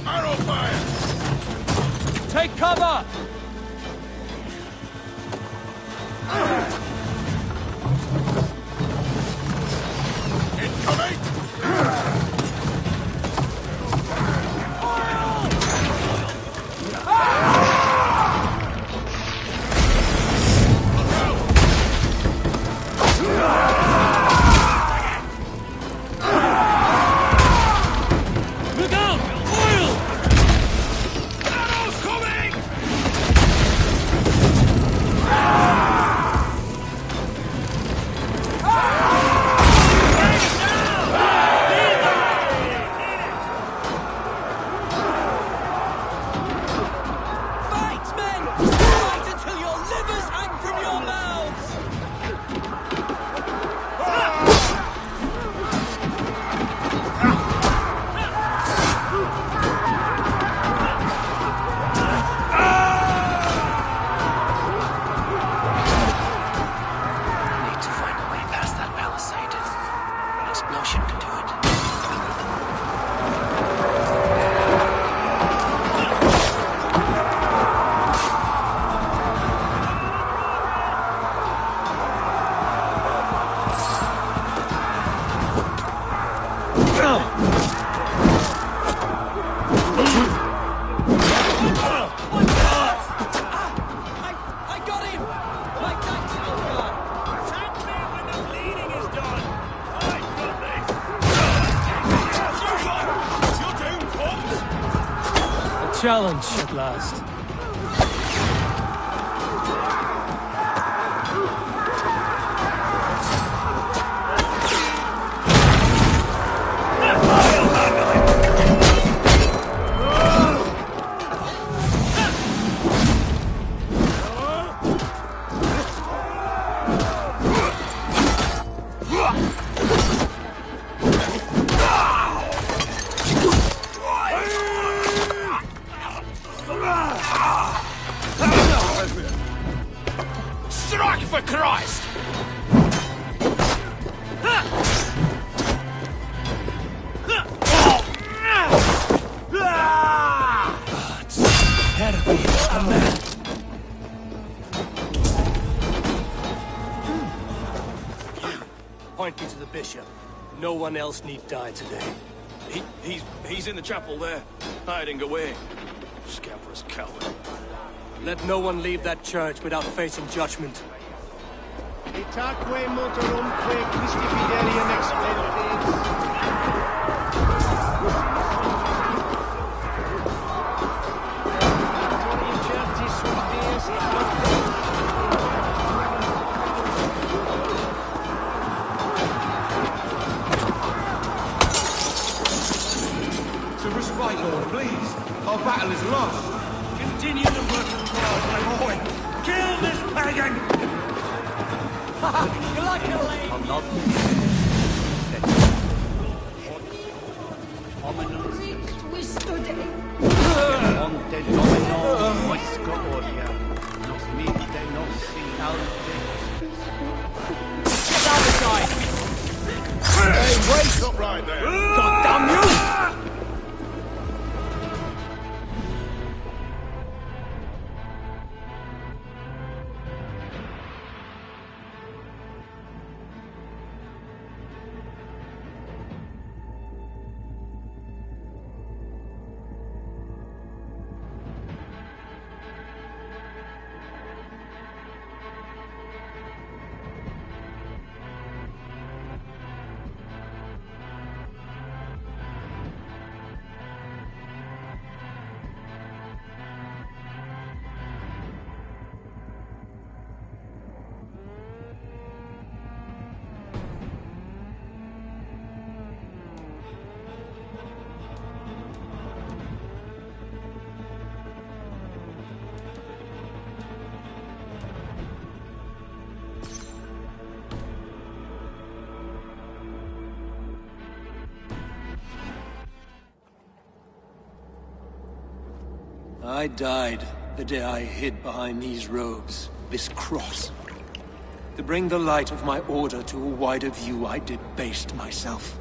Arrow fire! Take cover! Incoming! Look out! Oil! Arrows coming! Fight, men! Fight until your livers hang from your mouths! Need to find a way past that palisade. An explosion could do it. I got him! My thanks, Algar! Attack me when the bleeding is done! I've got this! A challenge at last. Strike for Christ! Point me to the bishop. No one else need die today. He's in the chapel there, hiding away. Scamperous coward. Let no one leave that church without facing judgment. Itaque motorumque Christi fidelium expellis. Victoria certis sui dies To respite, Lord, please. Our battle is lost. Continue the work of God, my boy. Kill this pagan! I'm not. Monte Domino Moisco Oria. Nos mite nos inalte. Get out the side! Hey, wait! Stop right there! God damn you! I died the day I hid behind these robes, this cross. To bring the light of my order to a wider view, I debased myself.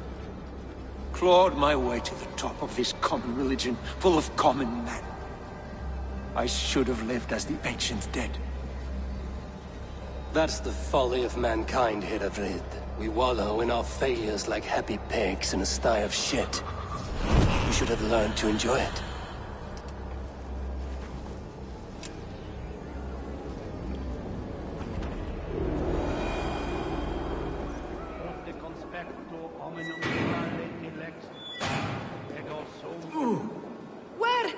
Clawed my way to the top of this common religion, full of common men. I should have lived as the ancients did. That's the folly of mankind, Hiravrid. We wallow in our failures like happy pigs in a sty of shit. You should have learned to enjoy it. Where?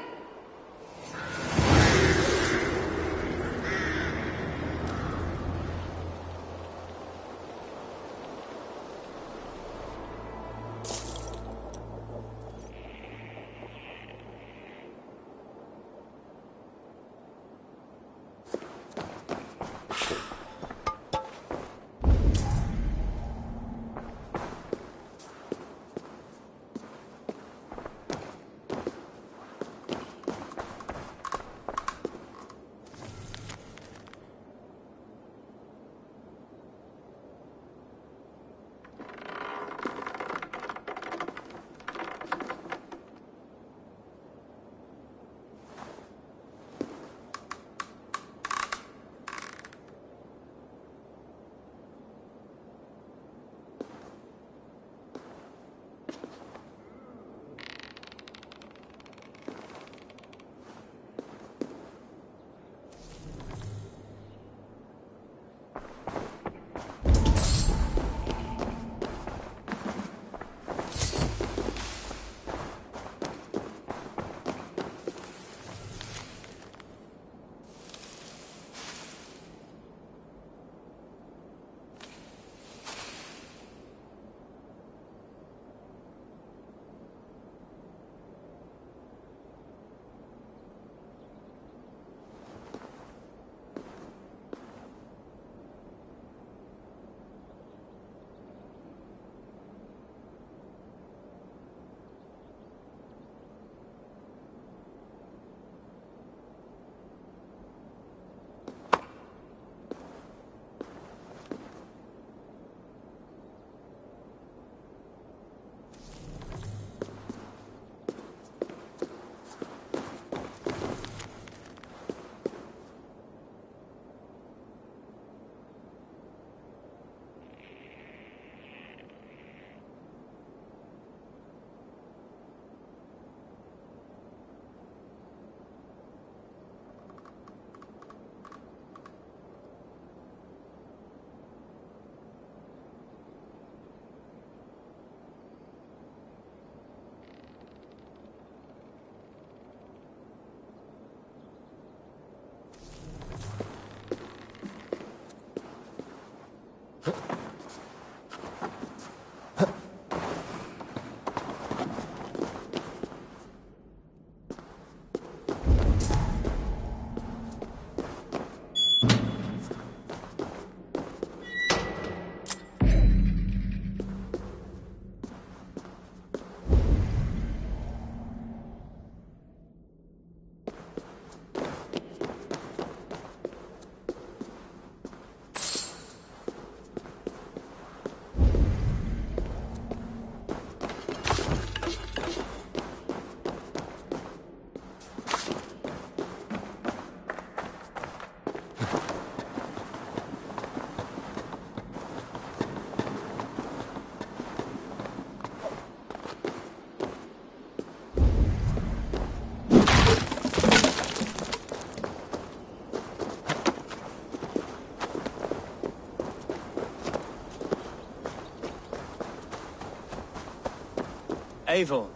Eivor,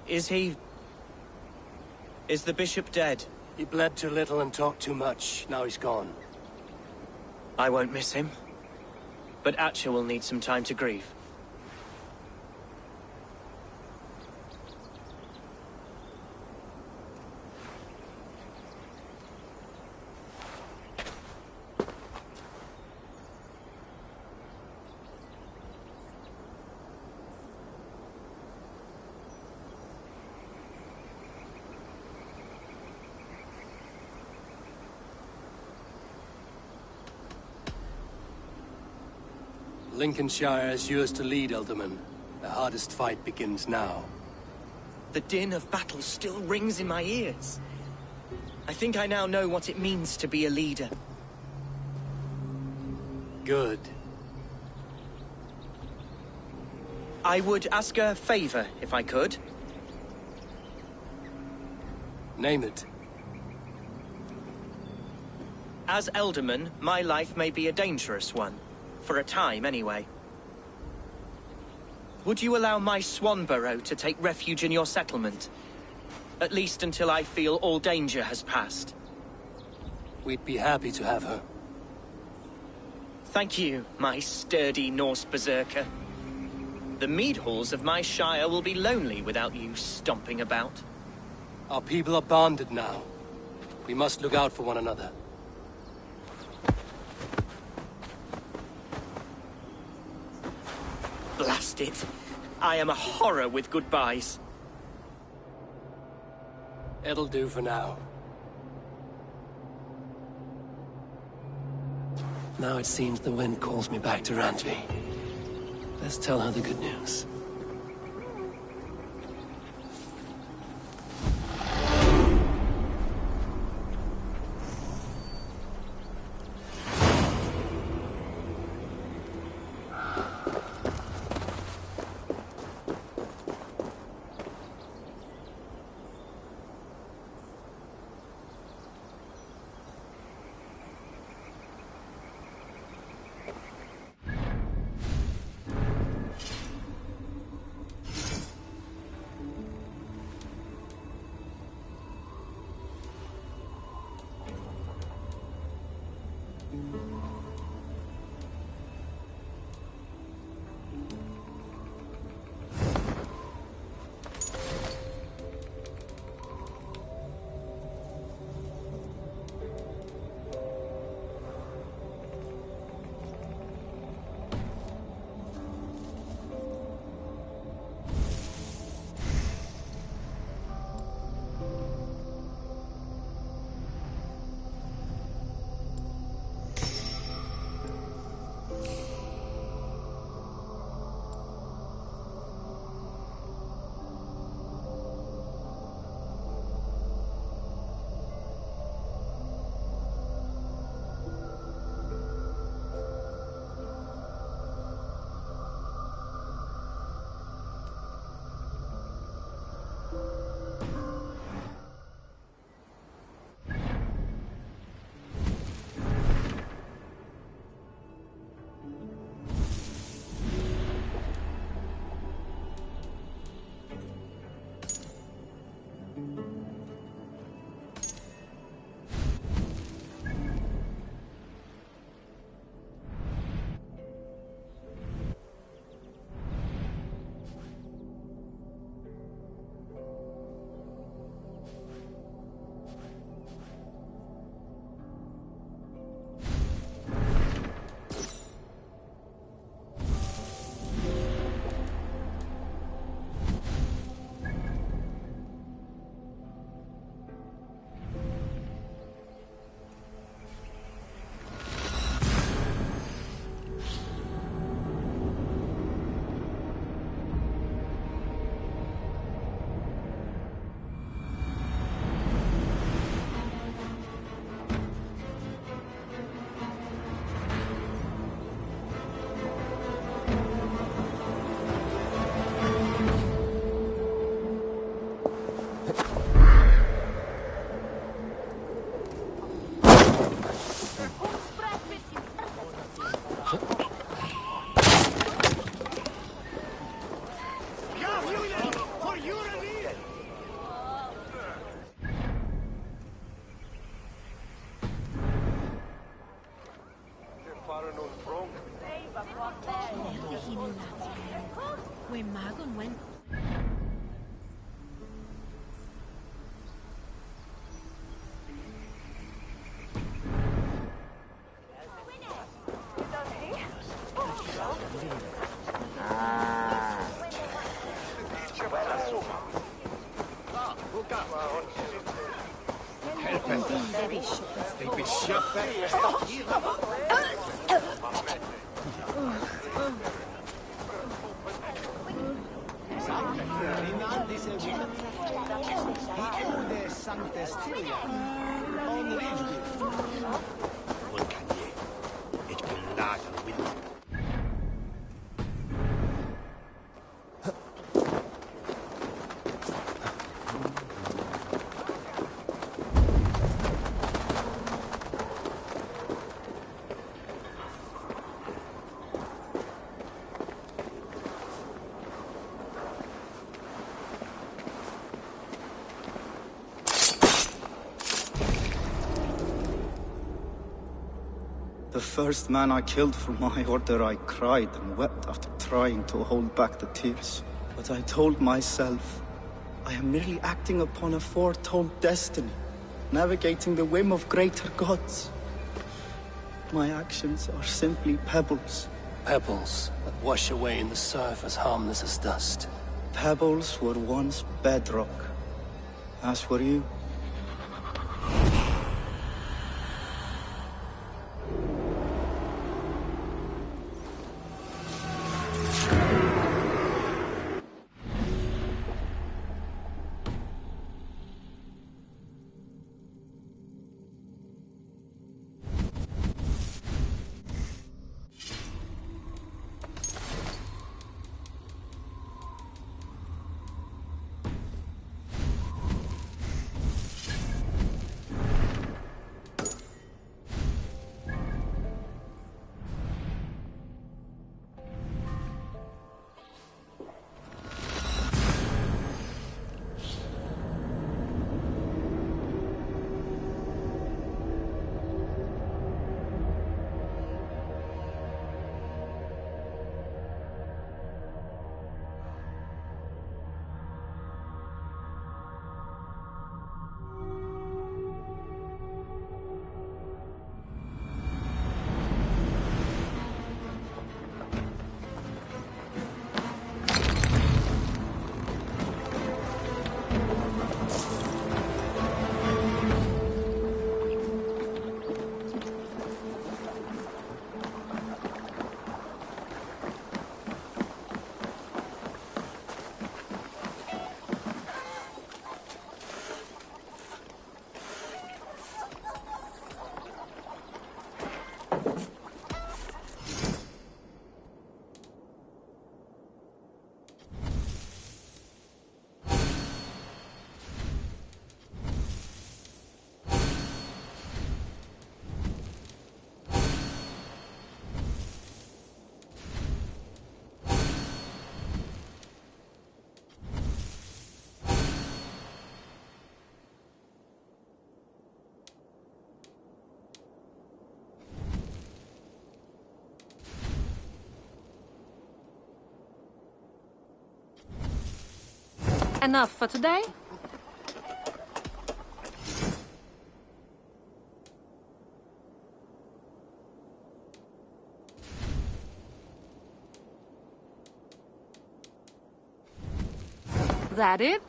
is the bishop dead? He bled too little and talked too much. Now he's gone. I won't miss him. But Atcha will need some time to grieve. Lincolnshire is yours to lead, Elderman. The hardest fight begins now. The din of battle still rings in my ears. I think I now know what it means to be a leader. Good. I would ask a favor, if I could. Name it. As Elderman, my life may be a dangerous one. For a time, anyway. Would you allow my Swanborough to take refuge in your settlement? At least until I feel all danger has passed. We'd be happy to have her. Thank you, my sturdy Norse berserker. The mead halls of my shire will be lonely without you stomping about. Our people are bonded now. We must look out for one another. Blast it. I am a horror with goodbyes. It'll do for now. Now it seems the wind calls me back to Randvi. Let's tell her the good news. The first man I killed for my order, I cried and wept after trying to hold back the tears. But I told myself, I am merely acting upon a foretold destiny, navigating the whim of greater gods. My actions are simply pebbles. Pebbles that wash away in the surf as harmless as dust. Pebbles were once bedrock, as were you. Enough for today? That it?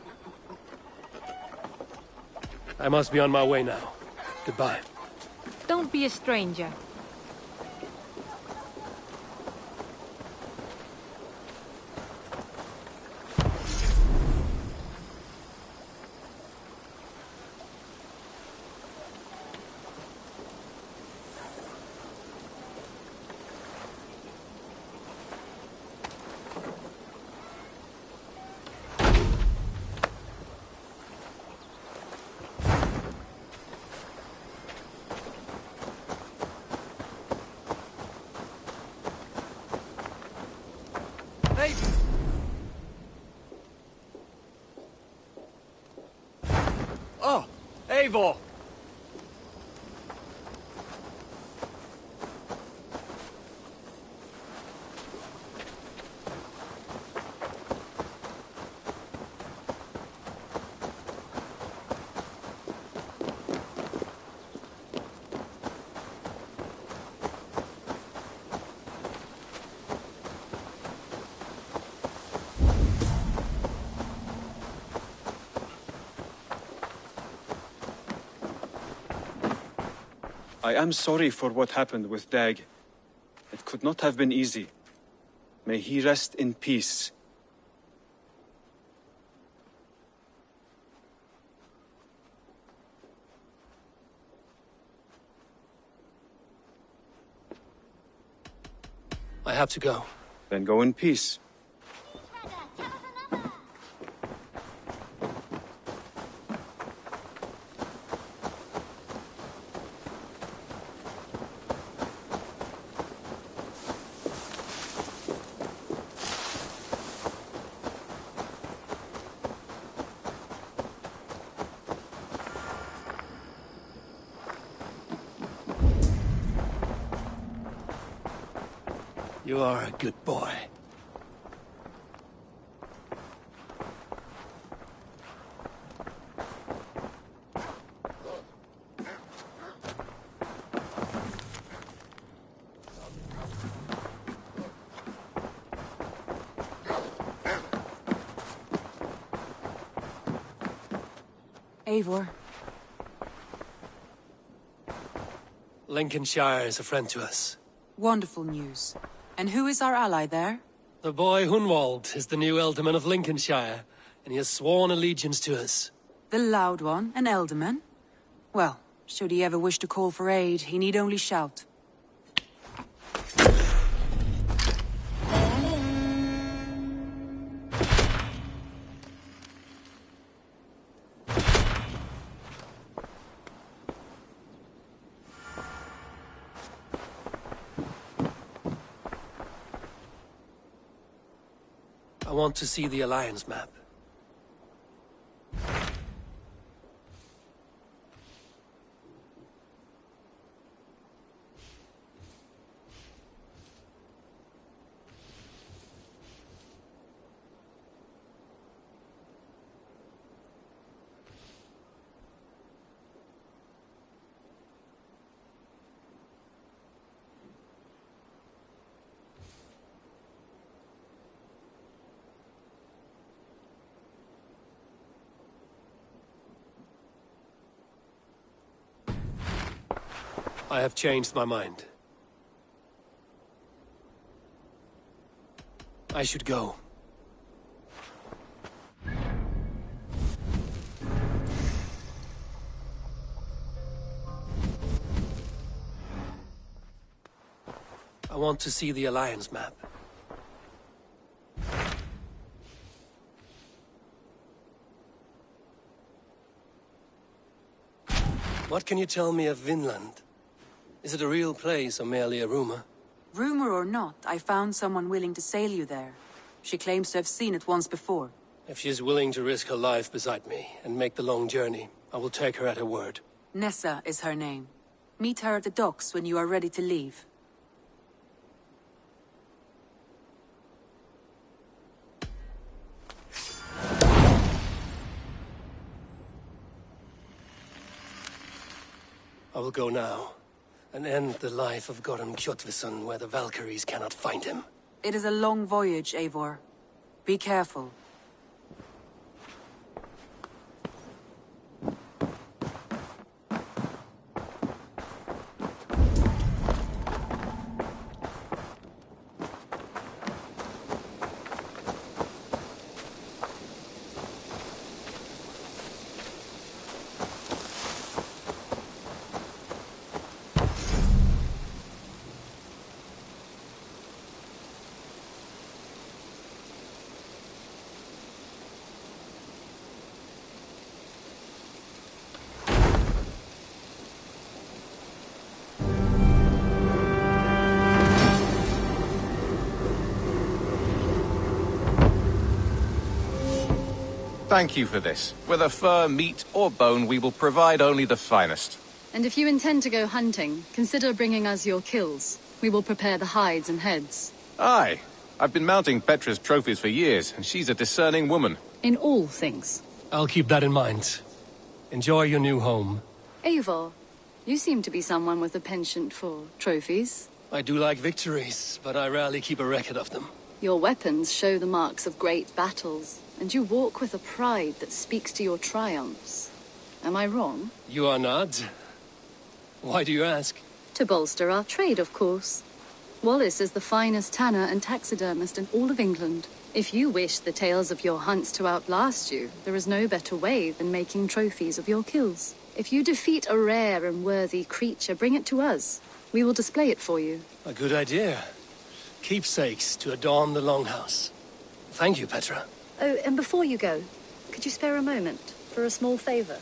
I must be on my way now. Goodbye. Don't be a stranger. Hey! Oh, Eivor! I am sorry for what happened with Dag. It could not have been easy. May he rest in peace. I have to go. Then go in peace. You are a good boy. Eivor. Lincolnshire is a friend to us. Wonderful news. And who is our ally there? The boy Hunwald is the new Ealdorman of Lincolnshire, and he has sworn allegiance to us. The Loud One, an Ealdorman? Well, should he ever wish to call for aid, he need only shout. I want to see the Alliance map. I have changed my mind. I should go. I want to see the Alliance map. What can you tell me of Vinland? Is it a real place or merely a rumor? Rumor or not, I found someone willing to sail you there. She claims to have seen it once before. If she is willing to risk her life beside me and make the long journey, I will take her at her word. Nessa is her name. Meet her at the docks when you are ready to leave. I will go now, and end the life of Goran Kjotveson where the Valkyries cannot find him. It is a long voyage, Eivor. Be careful. Thank you for this. Whether fur, meat, or bone, we will provide only the finest. And if you intend to go hunting, consider bringing us your kills. We will prepare the hides and heads. Aye. I've been mounting Petra's trophies for years, and she's a discerning woman. In all things. I'll keep that in mind. Enjoy your new home. Eivor, you seem to be someone with a penchant for trophies. I do like victories, but I rarely keep a record of them. Your weapons show the marks of great battles, and you walk with a pride that speaks to your triumphs. Am I wrong? You are not. Why do you ask? To bolster our trade, of course. Wallace is the finest tanner and taxidermist in all of England. If you wish the tales of your hunts to outlast you, there is no better way than making trophies of your kills. If you defeat a rare and worthy creature, bring it to us. We will display it for you. A good idea. Keepsakes to adorn the longhouse. Thank you, Petra. Oh, and before you go, could you spare a moment for a small favor?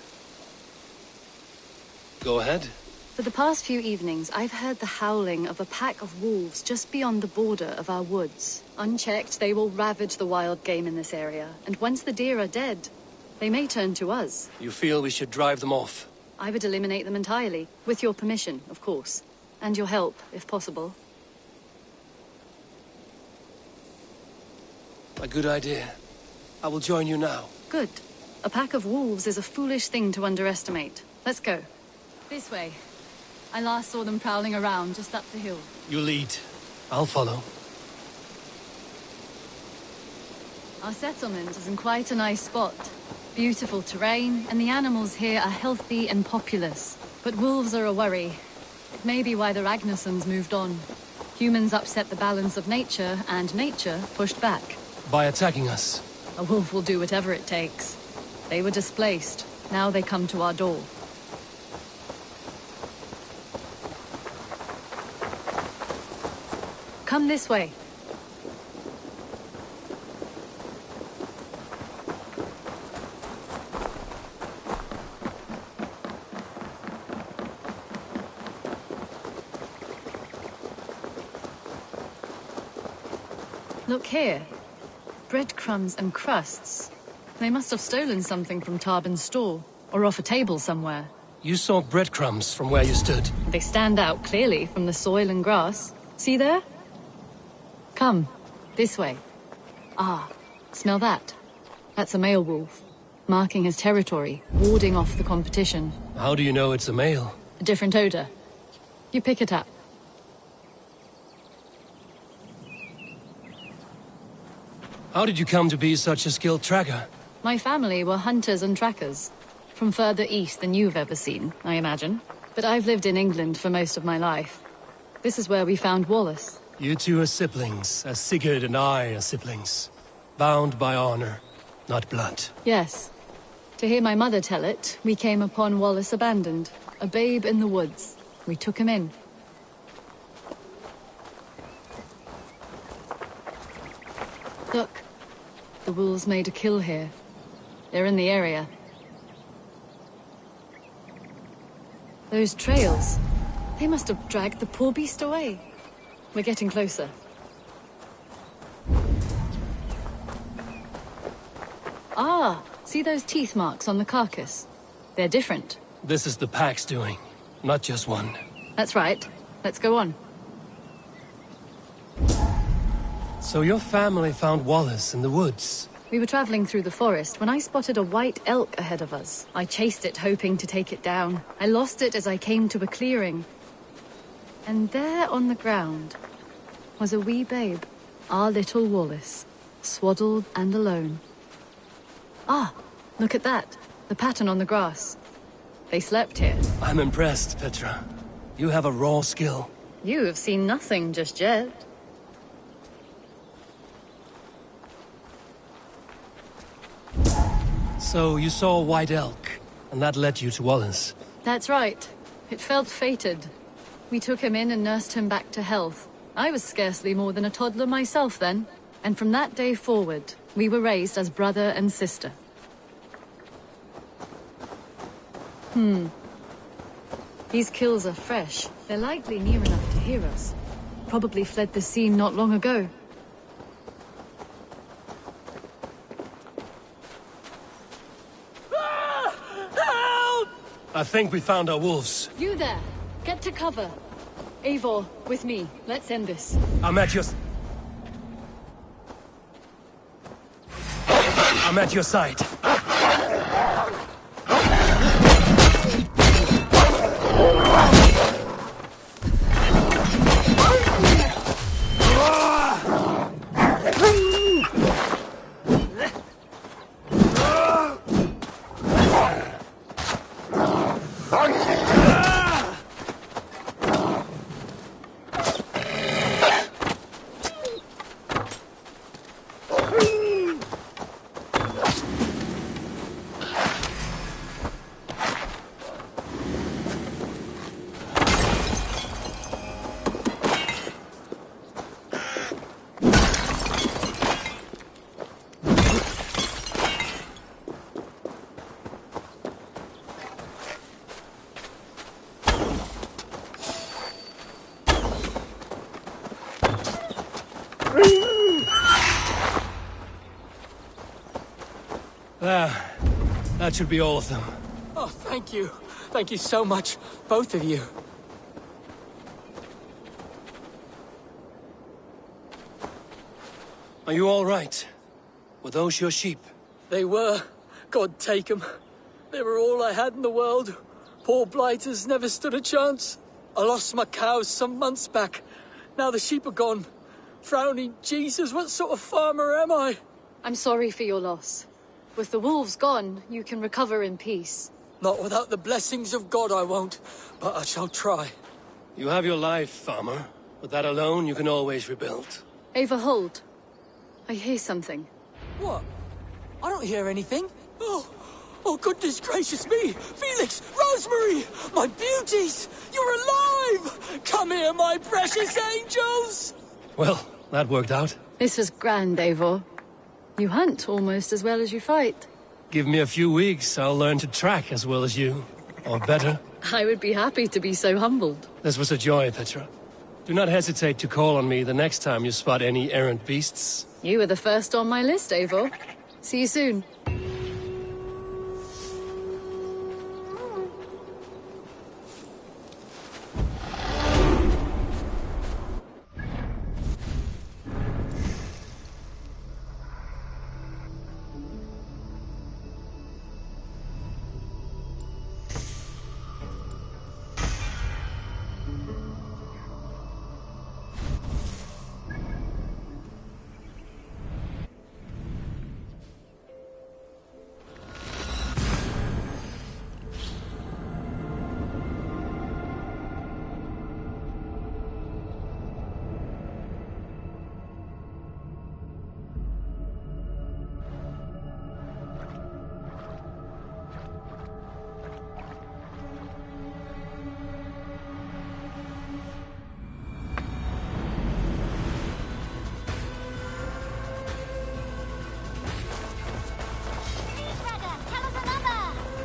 Go ahead. For the past few evenings, I've heard the howling of a pack of wolves just beyond the border of our woods. Unchecked, they will ravage the wild game in this area, and once the deer are dead, they may turn to us. You feel we should drive them off? I would eliminate them entirely, with your permission, of course. And your help, if possible. A good idea. I will join you now. Good. A pack of wolves is a foolish thing to underestimate. Let's go. This way. I last saw them prowling around just up the hill. You lead. I'll follow. Our settlement is in quite a nice spot. Beautiful terrain, and the animals here are healthy and populous. But wolves are a worry. It may be why the Ragnarsons moved on. Humans upset the balance of nature, and nature pushed back. By attacking us? A wolf will do whatever it takes. They were displaced. Now they come to our door. Come this way. Look here. Breadcrumbs and crusts. They must have stolen something from Tarbin's store, or off a table somewhere. You saw breadcrumbs from where you stood. They stand out clearly from the soil and grass. See there? Come, this way. Ah, smell that? That's a male wolf, marking his territory, warding off the competition. How do you know it's a male? A different odor. You pick it up. How did you come to be such a skilled tracker? My family were hunters and trackers. From further east than you've ever seen, I imagine. But I've lived in England for most of my life. This is where we found Wallace. You two are siblings, as Sigurd and I are siblings. Bound by honor, not blood. Yes. To hear my mother tell it, we came upon Wallace abandoned, a babe in the woods. We took him in. Look, the wolves made a kill here. They're in the area. Those trails, they must have dragged the poor beast away. We're getting closer. Ah, see those teeth marks on the carcass? They're different. This is the pack's doing, not just one. That's right. Let's go on. So your family found Wallace in the woods? We were traveling through the forest when I spotted a white elk ahead of us. I chased it, hoping to take it down. I lost it as I came to a clearing. And there on the ground was a wee babe, our little Wallace, swaddled and alone. Ah, look at that, the pattern on the grass. They slept here. I'm impressed, Petra. You have a raw skill. You have seen nothing just yet. So you saw a white elk, and that led you to Wallace? That's right. It felt fated. We took him in and nursed him back to health. I was scarcely more than a toddler myself then. And from that day forward, we were raised as brother and sister. These kills are fresh. They're likely near enough to hear us. Probably fled the scene not long ago. I think we found our wolves. You there! Get to cover. Eivor, with me. Let's end this. I'm at your side. There. That should be all of them. Oh, thank you. Thank you so much, both of you. Are you all right? Were those your sheep? They were. God take them. They were all I had in the world. Poor blighters never stood a chance. I lost my cows some months back. Now the sheep are gone. Frowning Jesus, what sort of farmer am I? I'm sorry for your loss. With the wolves gone, you can recover in peace. Not without the blessings of God I won't, but I shall try. You have your life, farmer. With that alone, you can always rebuild. Ava, hold. I hear something. What? I don't hear anything. Oh, goodness gracious me! Felix! Rosemary! My beauties! You're alive! Come here, my precious angels! Well, that worked out. This was grand, Eivor. You hunt almost as well as you fight. Give me a few weeks, I'll learn to track as well as you. Or better. I would be happy to be so humbled. This was a joy, Petra. Do not hesitate to call on me the next time you spot any errant beasts. You were the first on my list, Eivor. See you soon.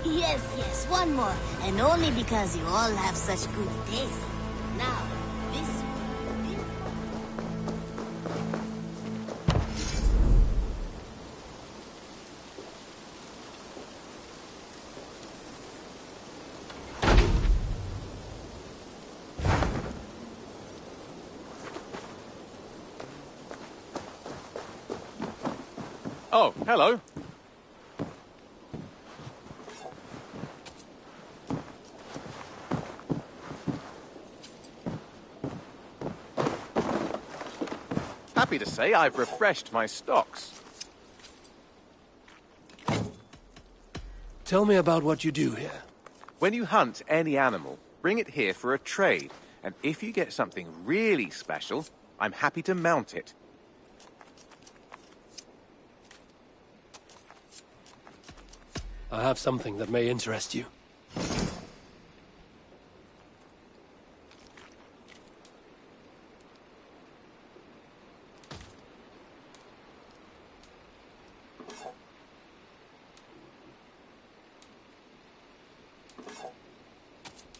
Yes, one more. And only because you all have such good taste. Now, this... Oh, hello. Happy to say I've refreshed my stocks. Tell me about what you do here. When you hunt any animal, bring it here for a trade. And if you get something really special, I'm happy to mount it. I have something that may interest you.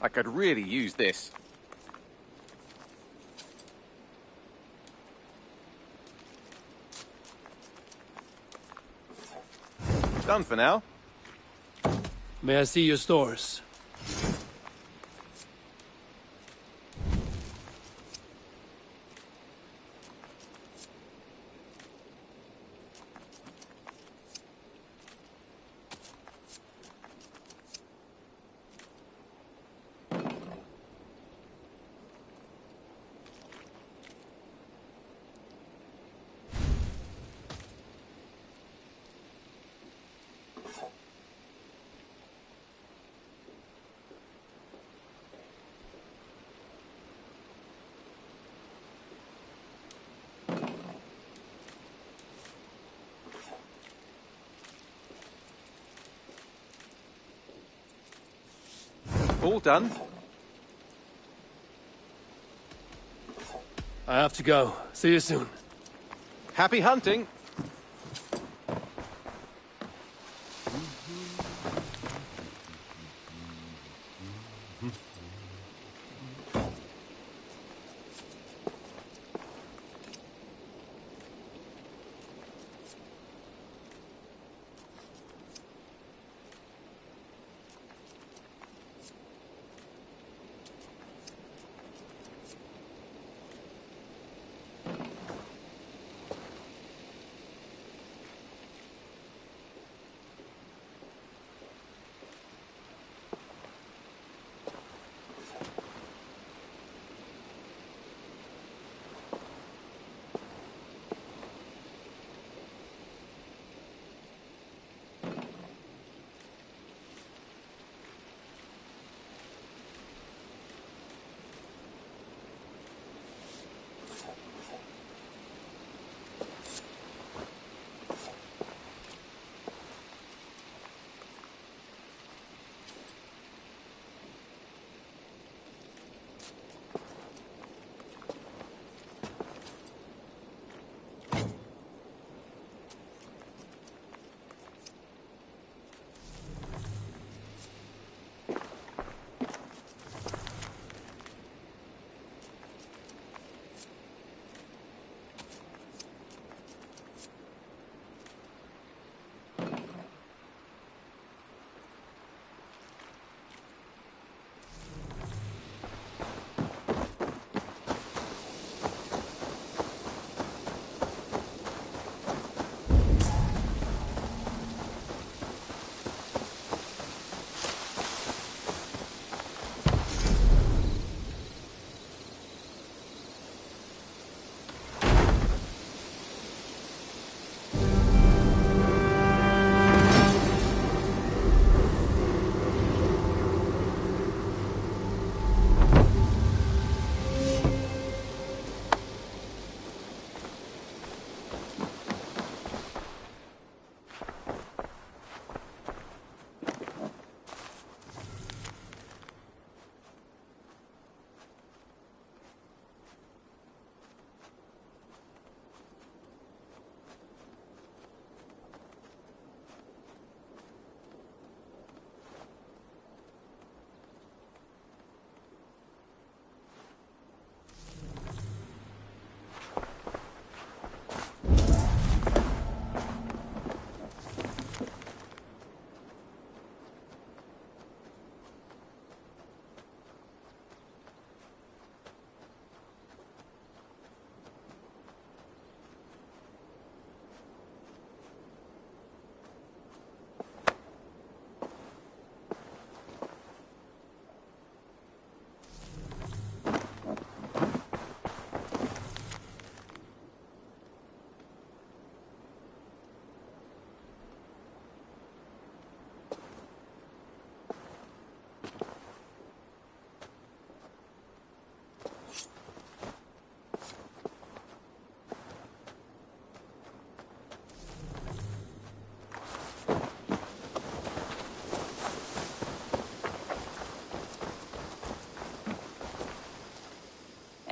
I could really use this. Done for now. May I see your stores? All done. I have to go. See you soon. Happy hunting.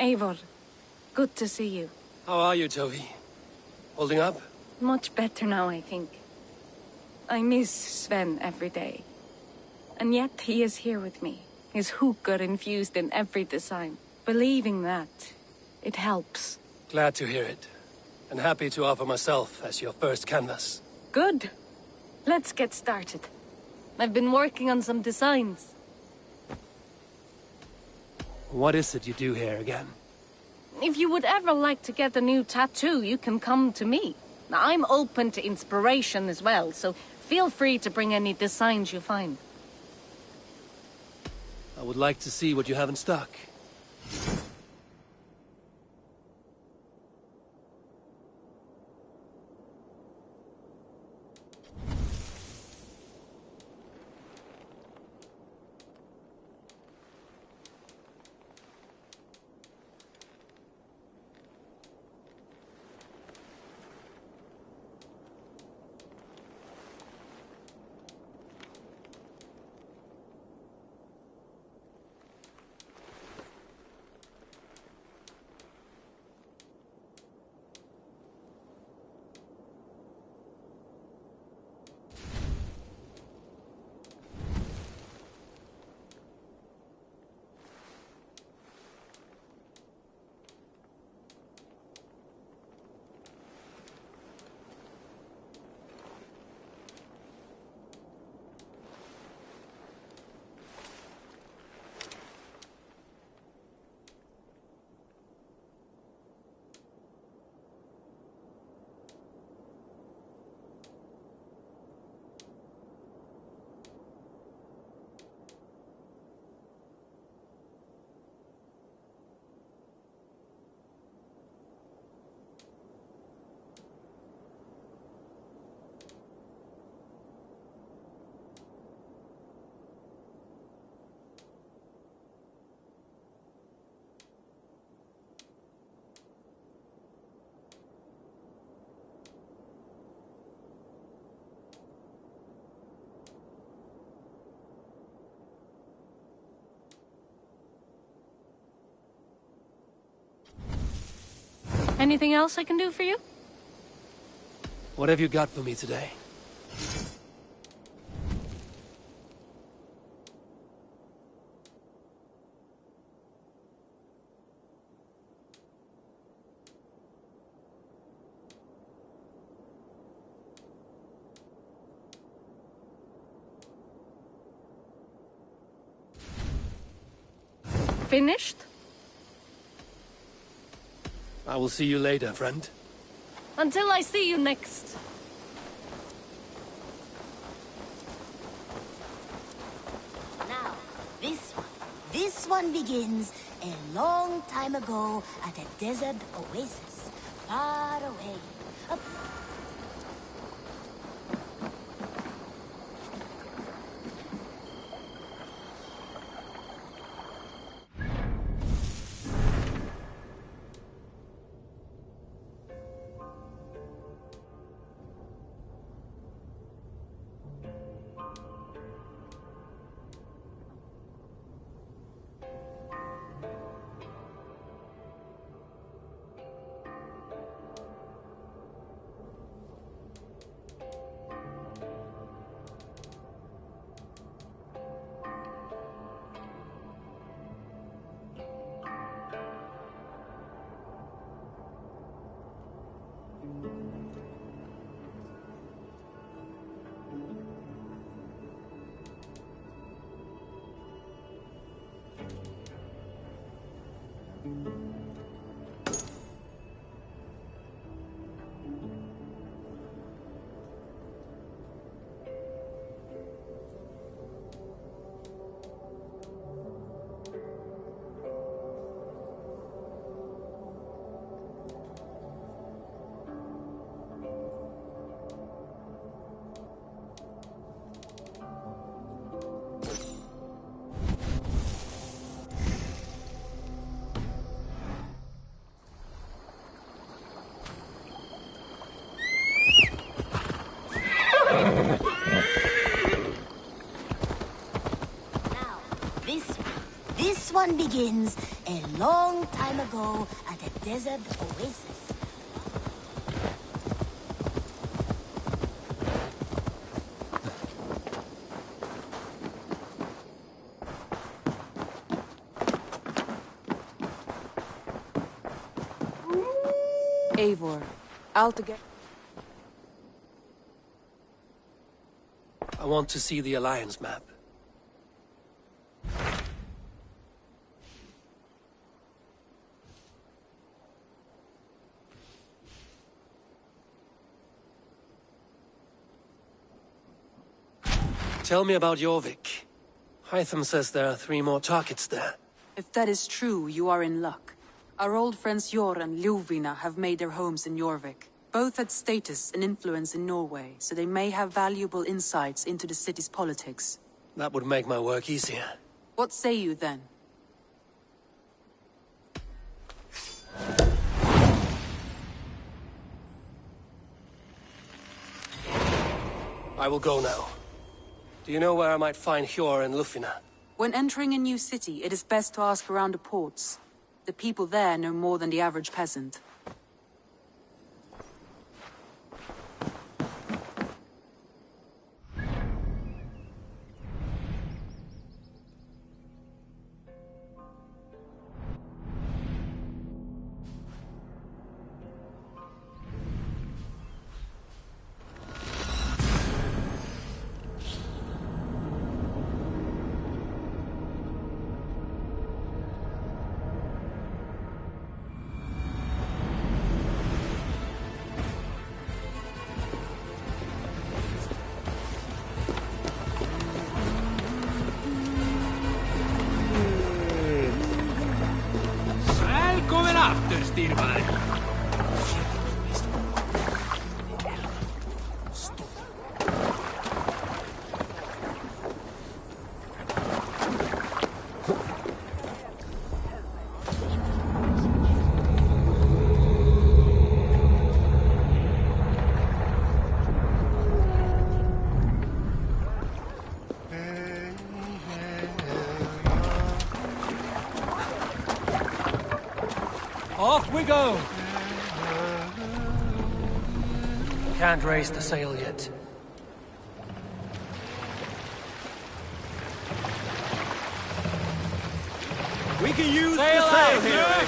Eivor, good to see you. How are you, Toby? Holding up? Much better now, I think. I miss Sven every day. And yet he is here with me, his hooker infused in every design. Believing that, it helps. Glad to hear it. And happy to offer myself as your first canvas. Good. Let's get started. I've been working on some designs. What is it you do here again? If you would ever like to get a new tattoo, you can come to me. Now, I'm open to inspiration as well, so feel free to bring any designs you find. I would like to see what you have in stock. Anything else I can do for you? What have you got for me today? Finished? I will see you later, friend. Until I see you next. Now, this one begins a long time ago at a desert oasis, far away. swan begins a long time ago at a desert oasis. Eivor, altogether. I want to see the Alliance map. Tell me about Jorvik. Hytham says there are 3 more targets there. If that is true, you are in luck. Our old friends Jor and Ljuvina have made their homes in Jorvik. Both had status and influence in Norway, so they may have valuable insights into the city's politics. That would make my work easier. What say you then? I will go now. Do you know where I might find Hjor and Ljufina? When entering a new city, it is best to ask around the ports. The people there know more than the average peasant. Välkommen after, styrman! Off we go! Can't raise the sail yet. We can use the sail here!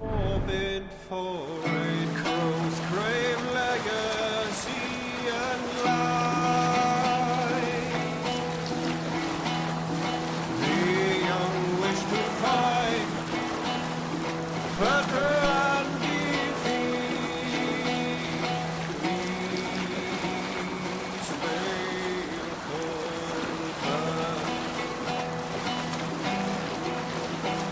Orbit for a crow's grave legacy and life. The young wish to fight, better and defeat. These they'll call back.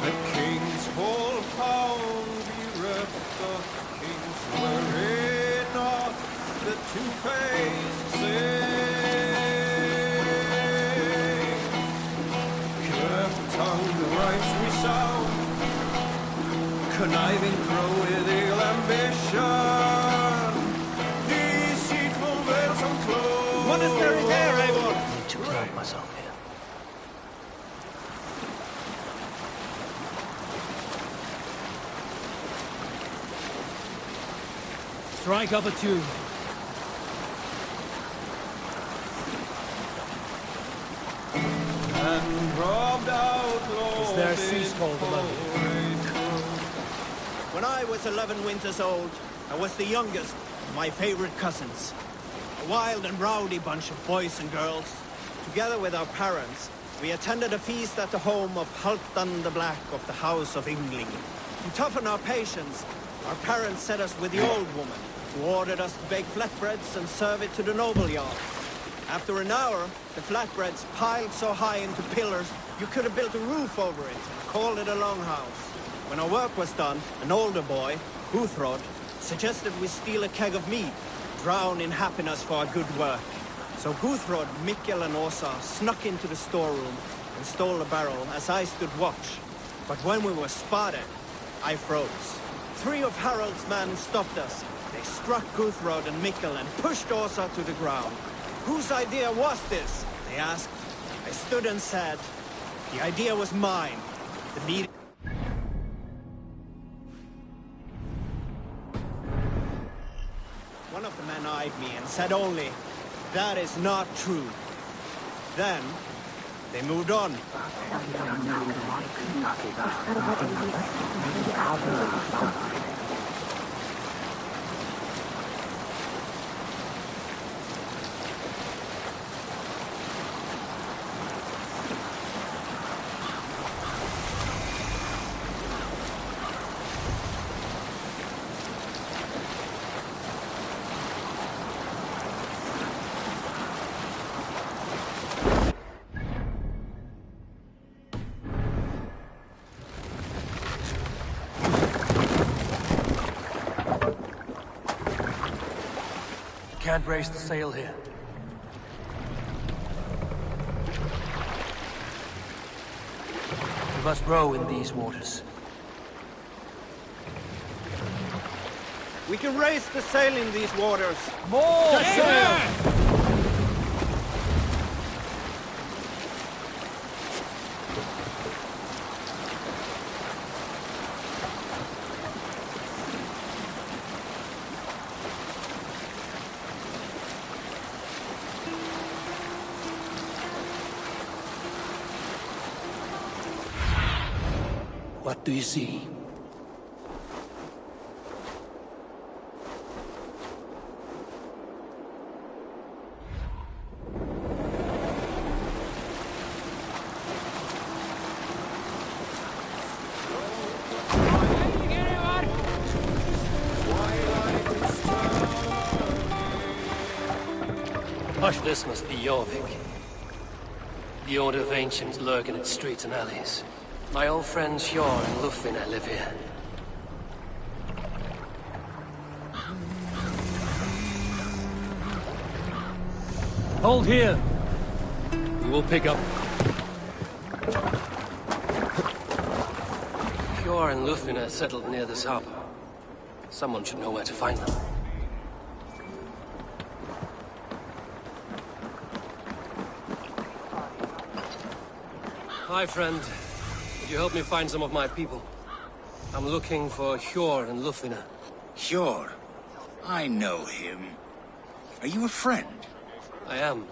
The king's whole pound bereft of kings wherein of the two-faced sing. Cleft tongue rhymes resound, conniving crow with ill ambition. Deceitful veils unclosed. Monastery there, Eivor! I need to ground myself here. Strike up a tune. And robbed outlaw. Is there a cease called among you? When I was 11 winters old, I was the youngest of my favorite cousins. A wild and rowdy bunch of boys and girls. Together with our parents, we attended a feast at the home of Halfdan the Black of the House of Yngling. To toughen our patience, our parents set us with the old woman, who ordered us to bake flatbreads and serve it to the noble jarls. After an hour, the flatbreads piled so high into pillars, you could have built a roof over it and called it a longhouse. When our work was done, an older boy, Guthrod, suggested we steal a keg of mead, drown in happiness for our good work. So Guthrod, Mikkel and Åsa snuck into the storeroom and stole the barrel as I stood watch. But when we were spotted, I froze. 3 of Harald's men stopped us. They struck Guthrod and Mikkel and pushed Åsa to the ground. Whose idea was this? They asked. I stood and said, the idea was mine. The meeting... One of the men eyed me and said only, that is not true. Then, they moved on. Can't raise the sail here. We must row in these waters. We can raise the sail in these waters. More sail! What do you see? Hush, this must be Jorvik. The Order of Ancients lurk in its streets and alleys. My old friends Hjor and Lufvina live here. Hold here. We will pick up. Hjor and Lufvina settled near this harbor. Someone should know where to find them. Hi, friend. Would you help me find some of my people? I'm looking for Hjor and Lufvina. Hjor? I know him. Are you a friend? I am.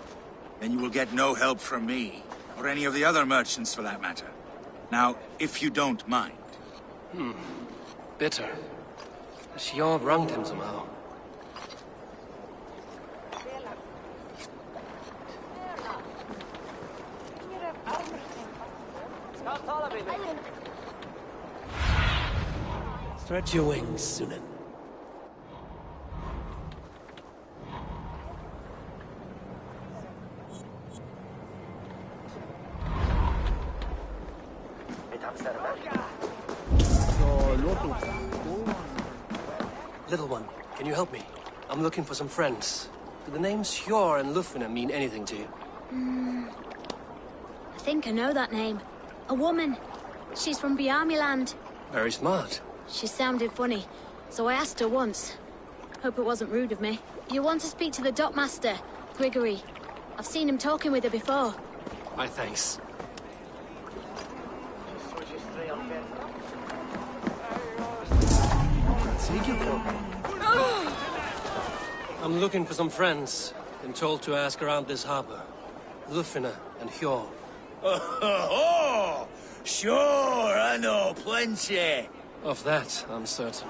Then you will get no help from me, or any of the other merchants for that matter. Now, if you don't mind. Bitter. Has Hjor wronged him somehow? Stretch your wings, Sunan. Little one, can you help me? I'm looking for some friends. Do the names Hjor and Lufvina mean anything to you? I think I know that name. A woman. She's from Biamiland. Very smart. She sounded funny, so I asked her once. Hope it wasn't rude of me. You want to speak to the dockmaster, Grigory. I've seen him talking with her before. My thanks. I'm looking for some friends. Been told to ask around this harbor. Lufvina and Hjor. Oh, sure, I know plenty. Of that, I'm certain.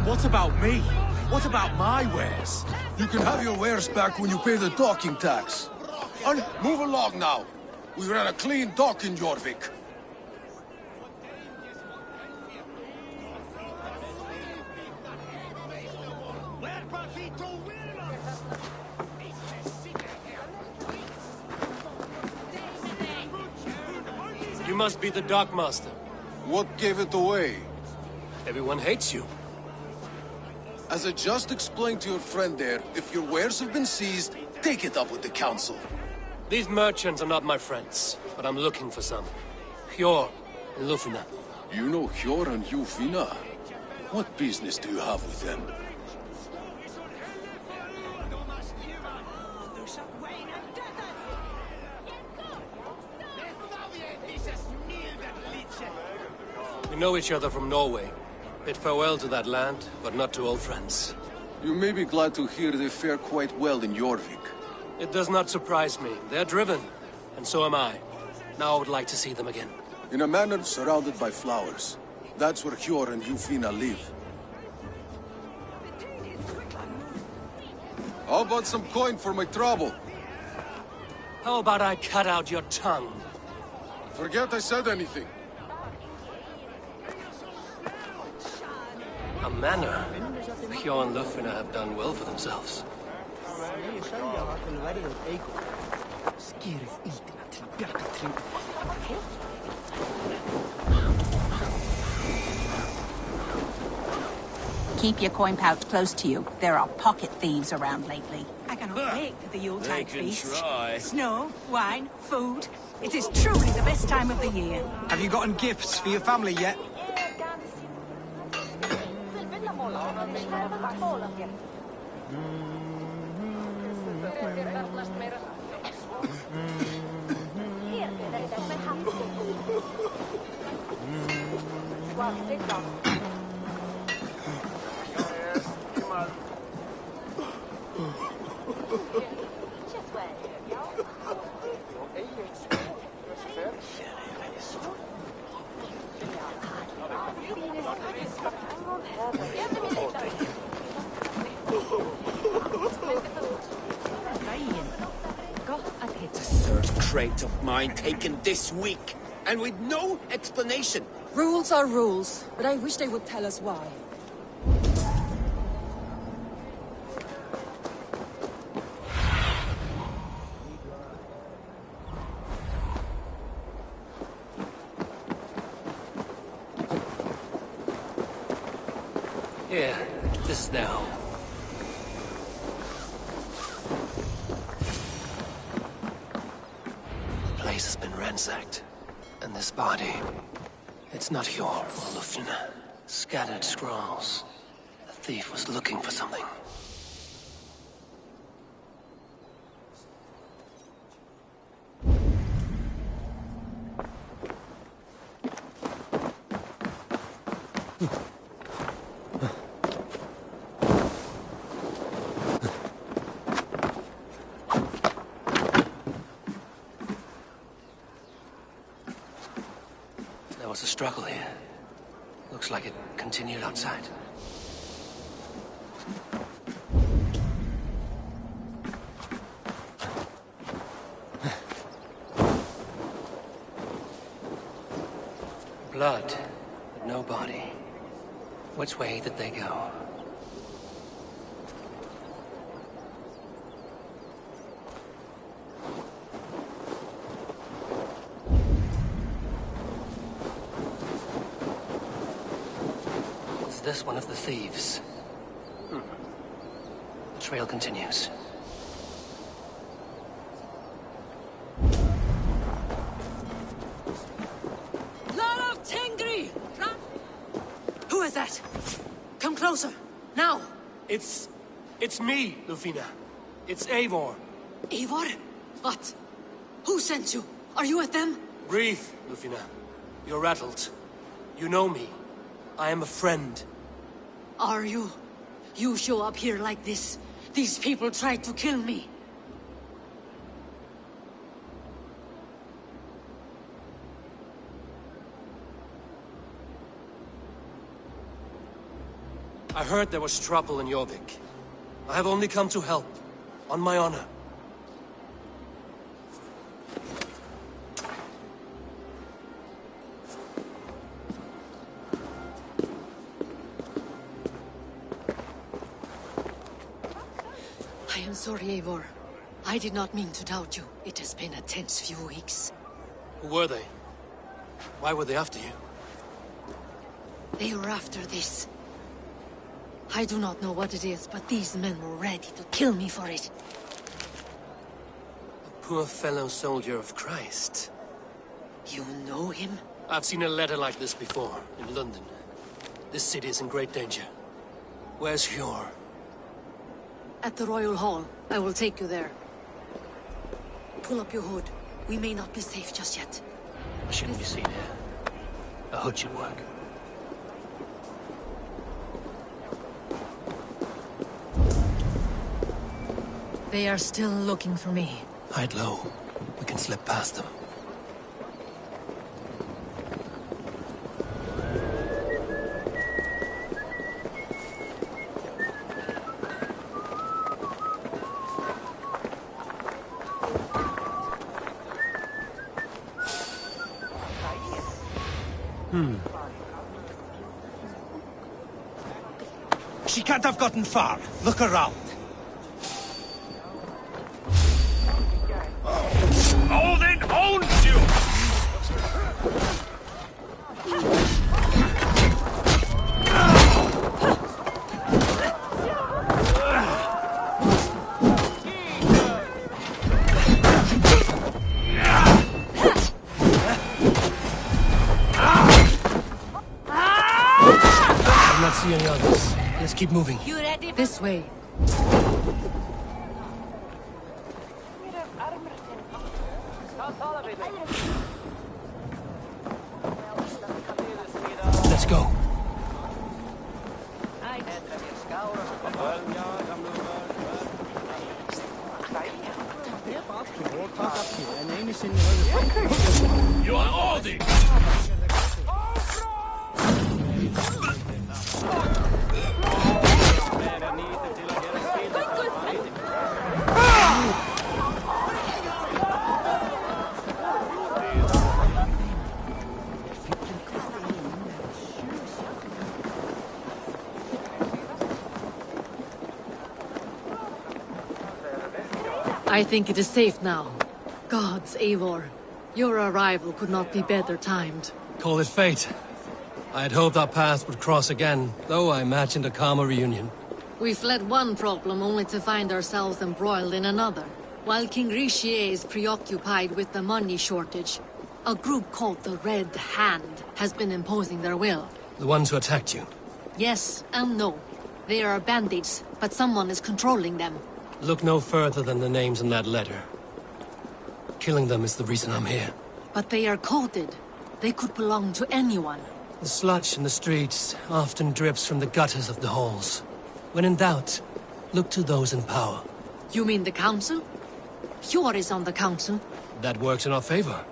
What about me? What about my wares? You can have your wares back when you pay the docking tax. And move along now. We ran a clean dock in Jorvik. You must be the dockmaster. What gave it away? Everyone hates you. As I just explained to your friend there, if your wares have been seized, take it up with the council. These merchants are not my friends, but I'm looking for some. Hjor and Lufina. You know Hjor and Lufina? What business do you have with them? We know each other from Norway. Bid farewell to that land, but not to old friends. You may be glad to hear they fare quite well in Jorvik. It does not surprise me. They're driven, and so am I. Now I would like to see them again. In a manor surrounded by flowers. That's where Hjor and Lufina live. How about some coin for my trouble? How about I cut out your tongue? Forget I said anything. A manor? Hjor and Lufina have done well for themselves. Keep your coin pouch close to you. There are pocket thieves around lately. I cannot wait for the Yuletide feast. Snow, wine, food. It is truly the best time of the year. Have you gotten gifts for your family yet? Third crate of mine taken this week, and with no explanation. Rules are rules, but I wish they would tell us why. Here, this now. The place has been ransacked. And this body... It's not Hjor or Lufina. Scattered scrolls. The thief was looking for something. There was a struggle here. Looks like it continued outside. Blood, but no body. Which way did they go? Is this one of the thieves? The trail continues. Who is that? Come closer, now! It's me, Lufina. It's Eivor. Eivor? What? Who sent you? Are you with them? Breathe, Lufina. You're rattled. You know me. I am a friend. Are you? You show up here like this. These people tried to kill me. I heard there was trouble in Jorvik. I have only come to help, on my honor. I am sorry, Eivor. I did not mean to doubt you. It has been a tense few weeks. Who were they? Why were they after you? They were after this. I do not know what it is, but these men were ready to kill me for it. A poor fellow soldier of Christ. You know him? I've seen a letter like this before, in London. This city is in great danger. Where's Hjor? At the Royal Hall. I will take you there. Pull up your hood. We may not be safe just yet. I shouldn't be seen here. A hood should work. They are still looking for me. Hide low. We can slip past them. She can't have gotten far. Look around. Odin owns you! I do not see any others. Let's keep moving. You ready? This way. Let's go. You are Odin! I think it is safe now. Gods, Eivor. Your arrival could not be better timed. Call it fate. I had hoped our paths would cross again, though I imagined a calmer reunion. We fled one problem only to find ourselves embroiled in another. While King Richier is preoccupied with the money shortage, a group called the Red Hand has been imposing their will. The ones who attacked you? Yes and no. They are bandits, but someone is controlling them. Look no further than the names in that letter. Killing them is the reason I'm here. But they are coded. They could belong to anyone. The sludge in the streets often drips from the gutters of the halls. When in doubt, look to those in power. You mean the council? Hjor is on the council. That works in our favor.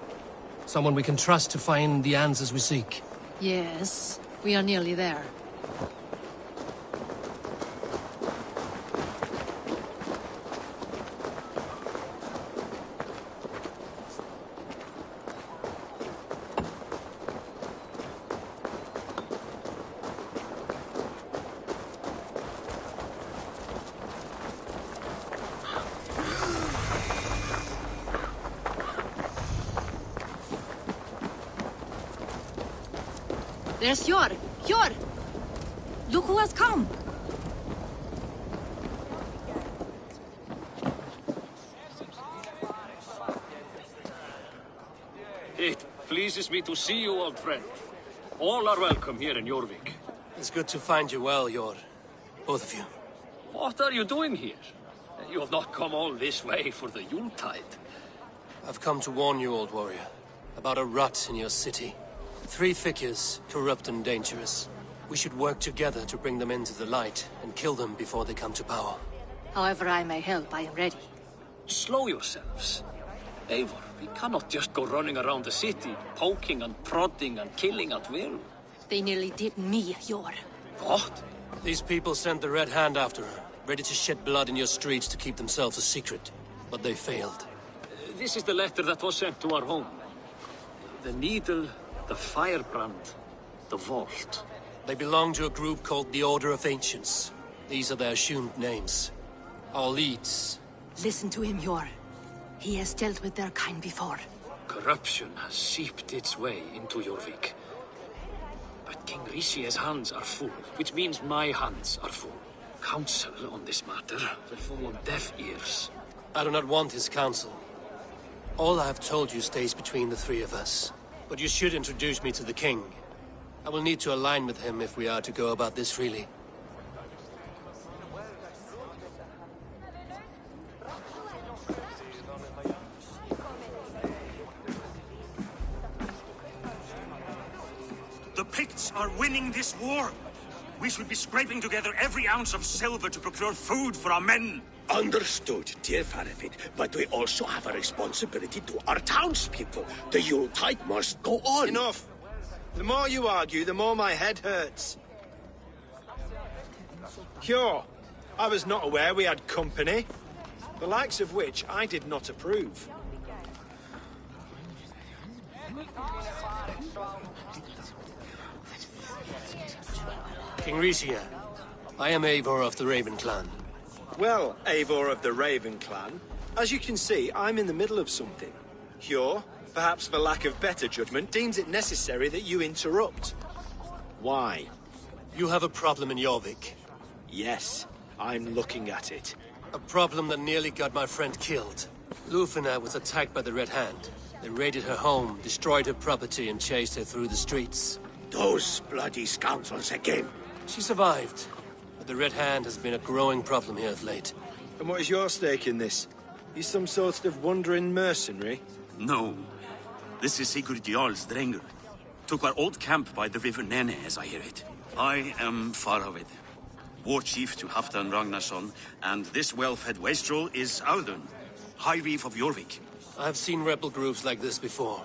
Someone we can trust to find the answers we seek. Yes, we are nearly there. There's Hjor! Hjor! Look who has come! It pleases me to see you, old friend. All are welcome here in Jorvik. It's good to find you well, Hjor. Both of you. What are you doing here? You have not come all this way for the Yuletide. I've come to warn you, old warrior, about a rot in your city. 3 figures, corrupt and dangerous. We should work together to bring them into the light and kill them before they come to power. However I may help, I am ready. Slow yourselves. Eivor, we cannot just go running around the city, poking and prodding and killing at will. They nearly did me, Hjor. What? These people sent the Red Hand after her, ready to shed blood in your streets to keep themselves a secret. But they failed. This is the letter that was sent to our home. The needle, the firebrand, the vault. They belong to a group called the Order of Ancients. These are their assumed names. Our leads. Listen to him, Yor. He has dealt with their kind before. Corruption has seeped its way into Jorvik. But King Rishi's hands are full, which means my hands are full. Counsel on this matter will fall on deaf ears. I do not want his counsel. All I have told you stays between the three of us. But you should introduce me to the king. I will need to align with him if we are to go about this freely. The Picts are winning this war. We should be scraping together every ounce of silver to procure food for our men. Understood, dear Faravid, but we also have a responsibility to our townspeople. The Yuletide must go on. Enough! The more you argue, the more my head hurts. Cure, I was not aware we had company, the likes of which I did not approve. King Rishia, I am Eivor of the Raven Clan. Well, Eivor of the Raven Clan, as you can see, I'm in the middle of something. Cure, perhaps for lack of better judgment, deems it necessary that you interrupt. Why? You have a problem in Jorvik. Yes, I'm looking at it. A problem that nearly got my friend killed. Lufina was attacked by the Red Hand. They raided her home, destroyed her property, and chased her through the streets. Those bloody scoundrels again. She survived, but the Red Hand has been a growing problem here of late. And what is your stake in this? You some sort of wandering mercenary? No. This is Sigurd Jarl's Drenger. Took our old camp by the river Nene, as I hear it. I am Faravid, war chief to Halfdan Ragnarsson, and this well-fed wastrel is Audun, High Reef of Jorvik. I have seen rebel groups like this before.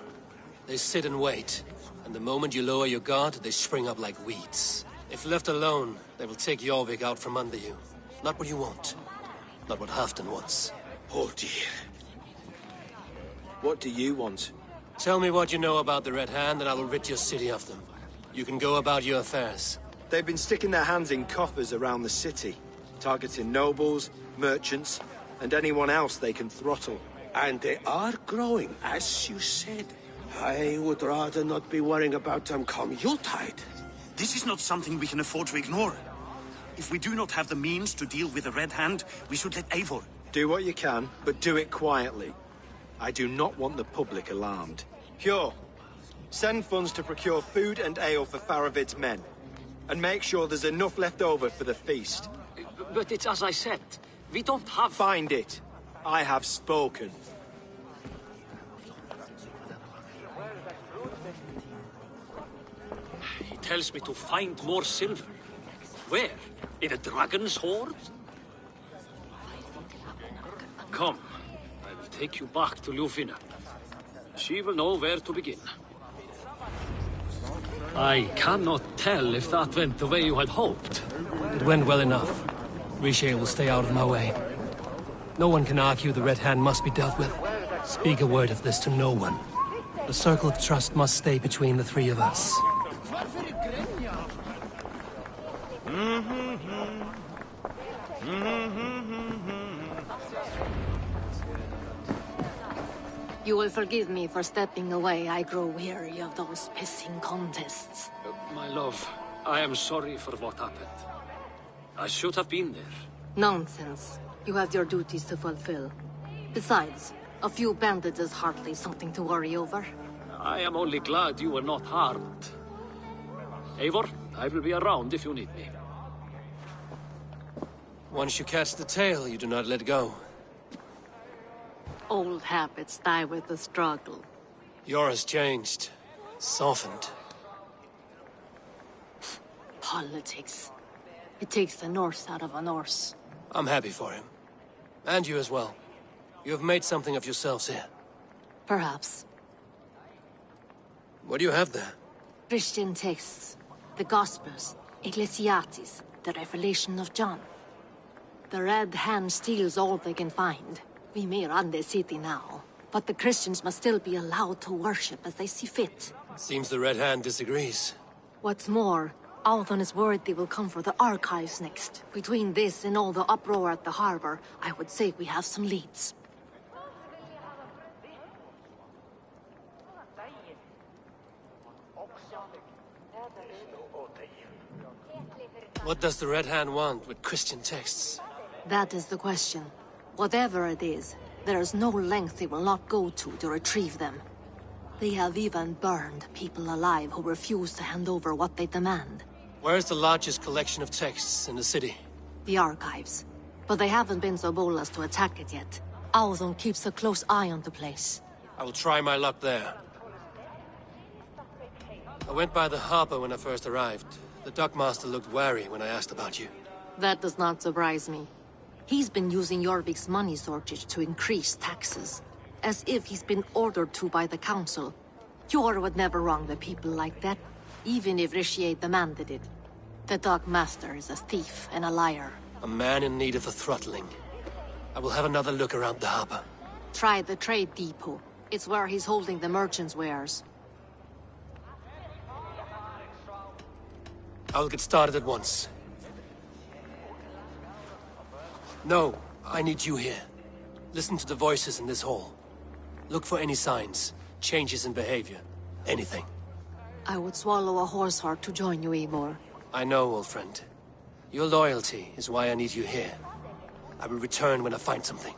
They sit and wait, and the moment you lower your guard, they spring up like weeds. If left alone, they will take Jorvik out from under you. Not what you want. Not what Halfdan wants. Oh dear. What do you want? Tell me what you know about the Red Hand, and I will rid your city of them. You can go about your affairs. They've been sticking their hands in coffers around the city, targeting nobles, merchants, and anyone else they can throttle. And they are growing, as you said. I would rather not be worrying about them come Yuletide. This is not something we can afford to ignore. If we do not have the means to deal with the Red Hand, we should let Eivor. Do what you can, but do it quietly. I do not want the public alarmed. Cure, send funds to procure food and ale for Faravid's men. And make sure there's enough left over for the feast. But it's as I said, we don't have... Find it. I have spoken. He tells me to find more silver. Where? In a dragon's hoard? Come, I will take you back to Lufina. She will know where to begin. I cannot tell if that went the way you had hoped. It went well enough. Riche will stay out of my way. No one can argue the Red Hand must be dealt with. Speak a word of this to no one. The circle of trust must stay between the three of us. You will forgive me for stepping away. I grow weary of those pissing contests. My love, I am sorry for what happened. I should have been there. Nonsense. You have your duties to fulfill. Besides, a few bandits is hardly something to worry over. I am only glad you were not harmed. Eivor, I will be around if you need me. Once you catch the tail, you do not let go. Old habits die with the struggle. Yours changed. Softened. Politics. It takes the Norse out of a Norse. I'm happy for him. And you as well. You have made something of yourselves here. Perhaps. What do you have there? Christian texts. The Gospels. Ecclesiastes. the revelation of John. The Red Hand steals all they can find. We may run the city now, but the Christians must still be allowed to worship as they see fit. Seems the Red Hand disagrees. What's more, Althon is worried they will come for the archives next. Between this and all the uproar at the harbor, I would say we have some leads. What does the Red Hand want with Christian texts? That is the question. Whatever it is, there is no length they will not go to retrieve them. They have even burned people alive who refuse to hand over what they demand. Where's the largest collection of texts in the city? The archives. But they haven't been so bold as to attack it yet. Althon keeps a close eye on the place. I will try my luck there. I went by the harbor when I first arrived. The dockmaster looked wary when I asked about you. That does not surprise me. He's been using Jorvik's money shortage to increase taxes. As if he's been ordered to by the council. Jor would never wrong the people like that, even if Richier demanded it. The dockmaster is a thief and a liar. A man in need of a throttling. I will have another look around the harbor. Try the trade depot. It's where he's holding the merchants' wares. I will get started at once. No, I need you here. Listen to the voices in this hall. Look for any signs, changes in behavior, anything. I would swallow a horse heart to join you, Eivor. I know, old friend. Your loyalty is why I need you here. I will return when I find something.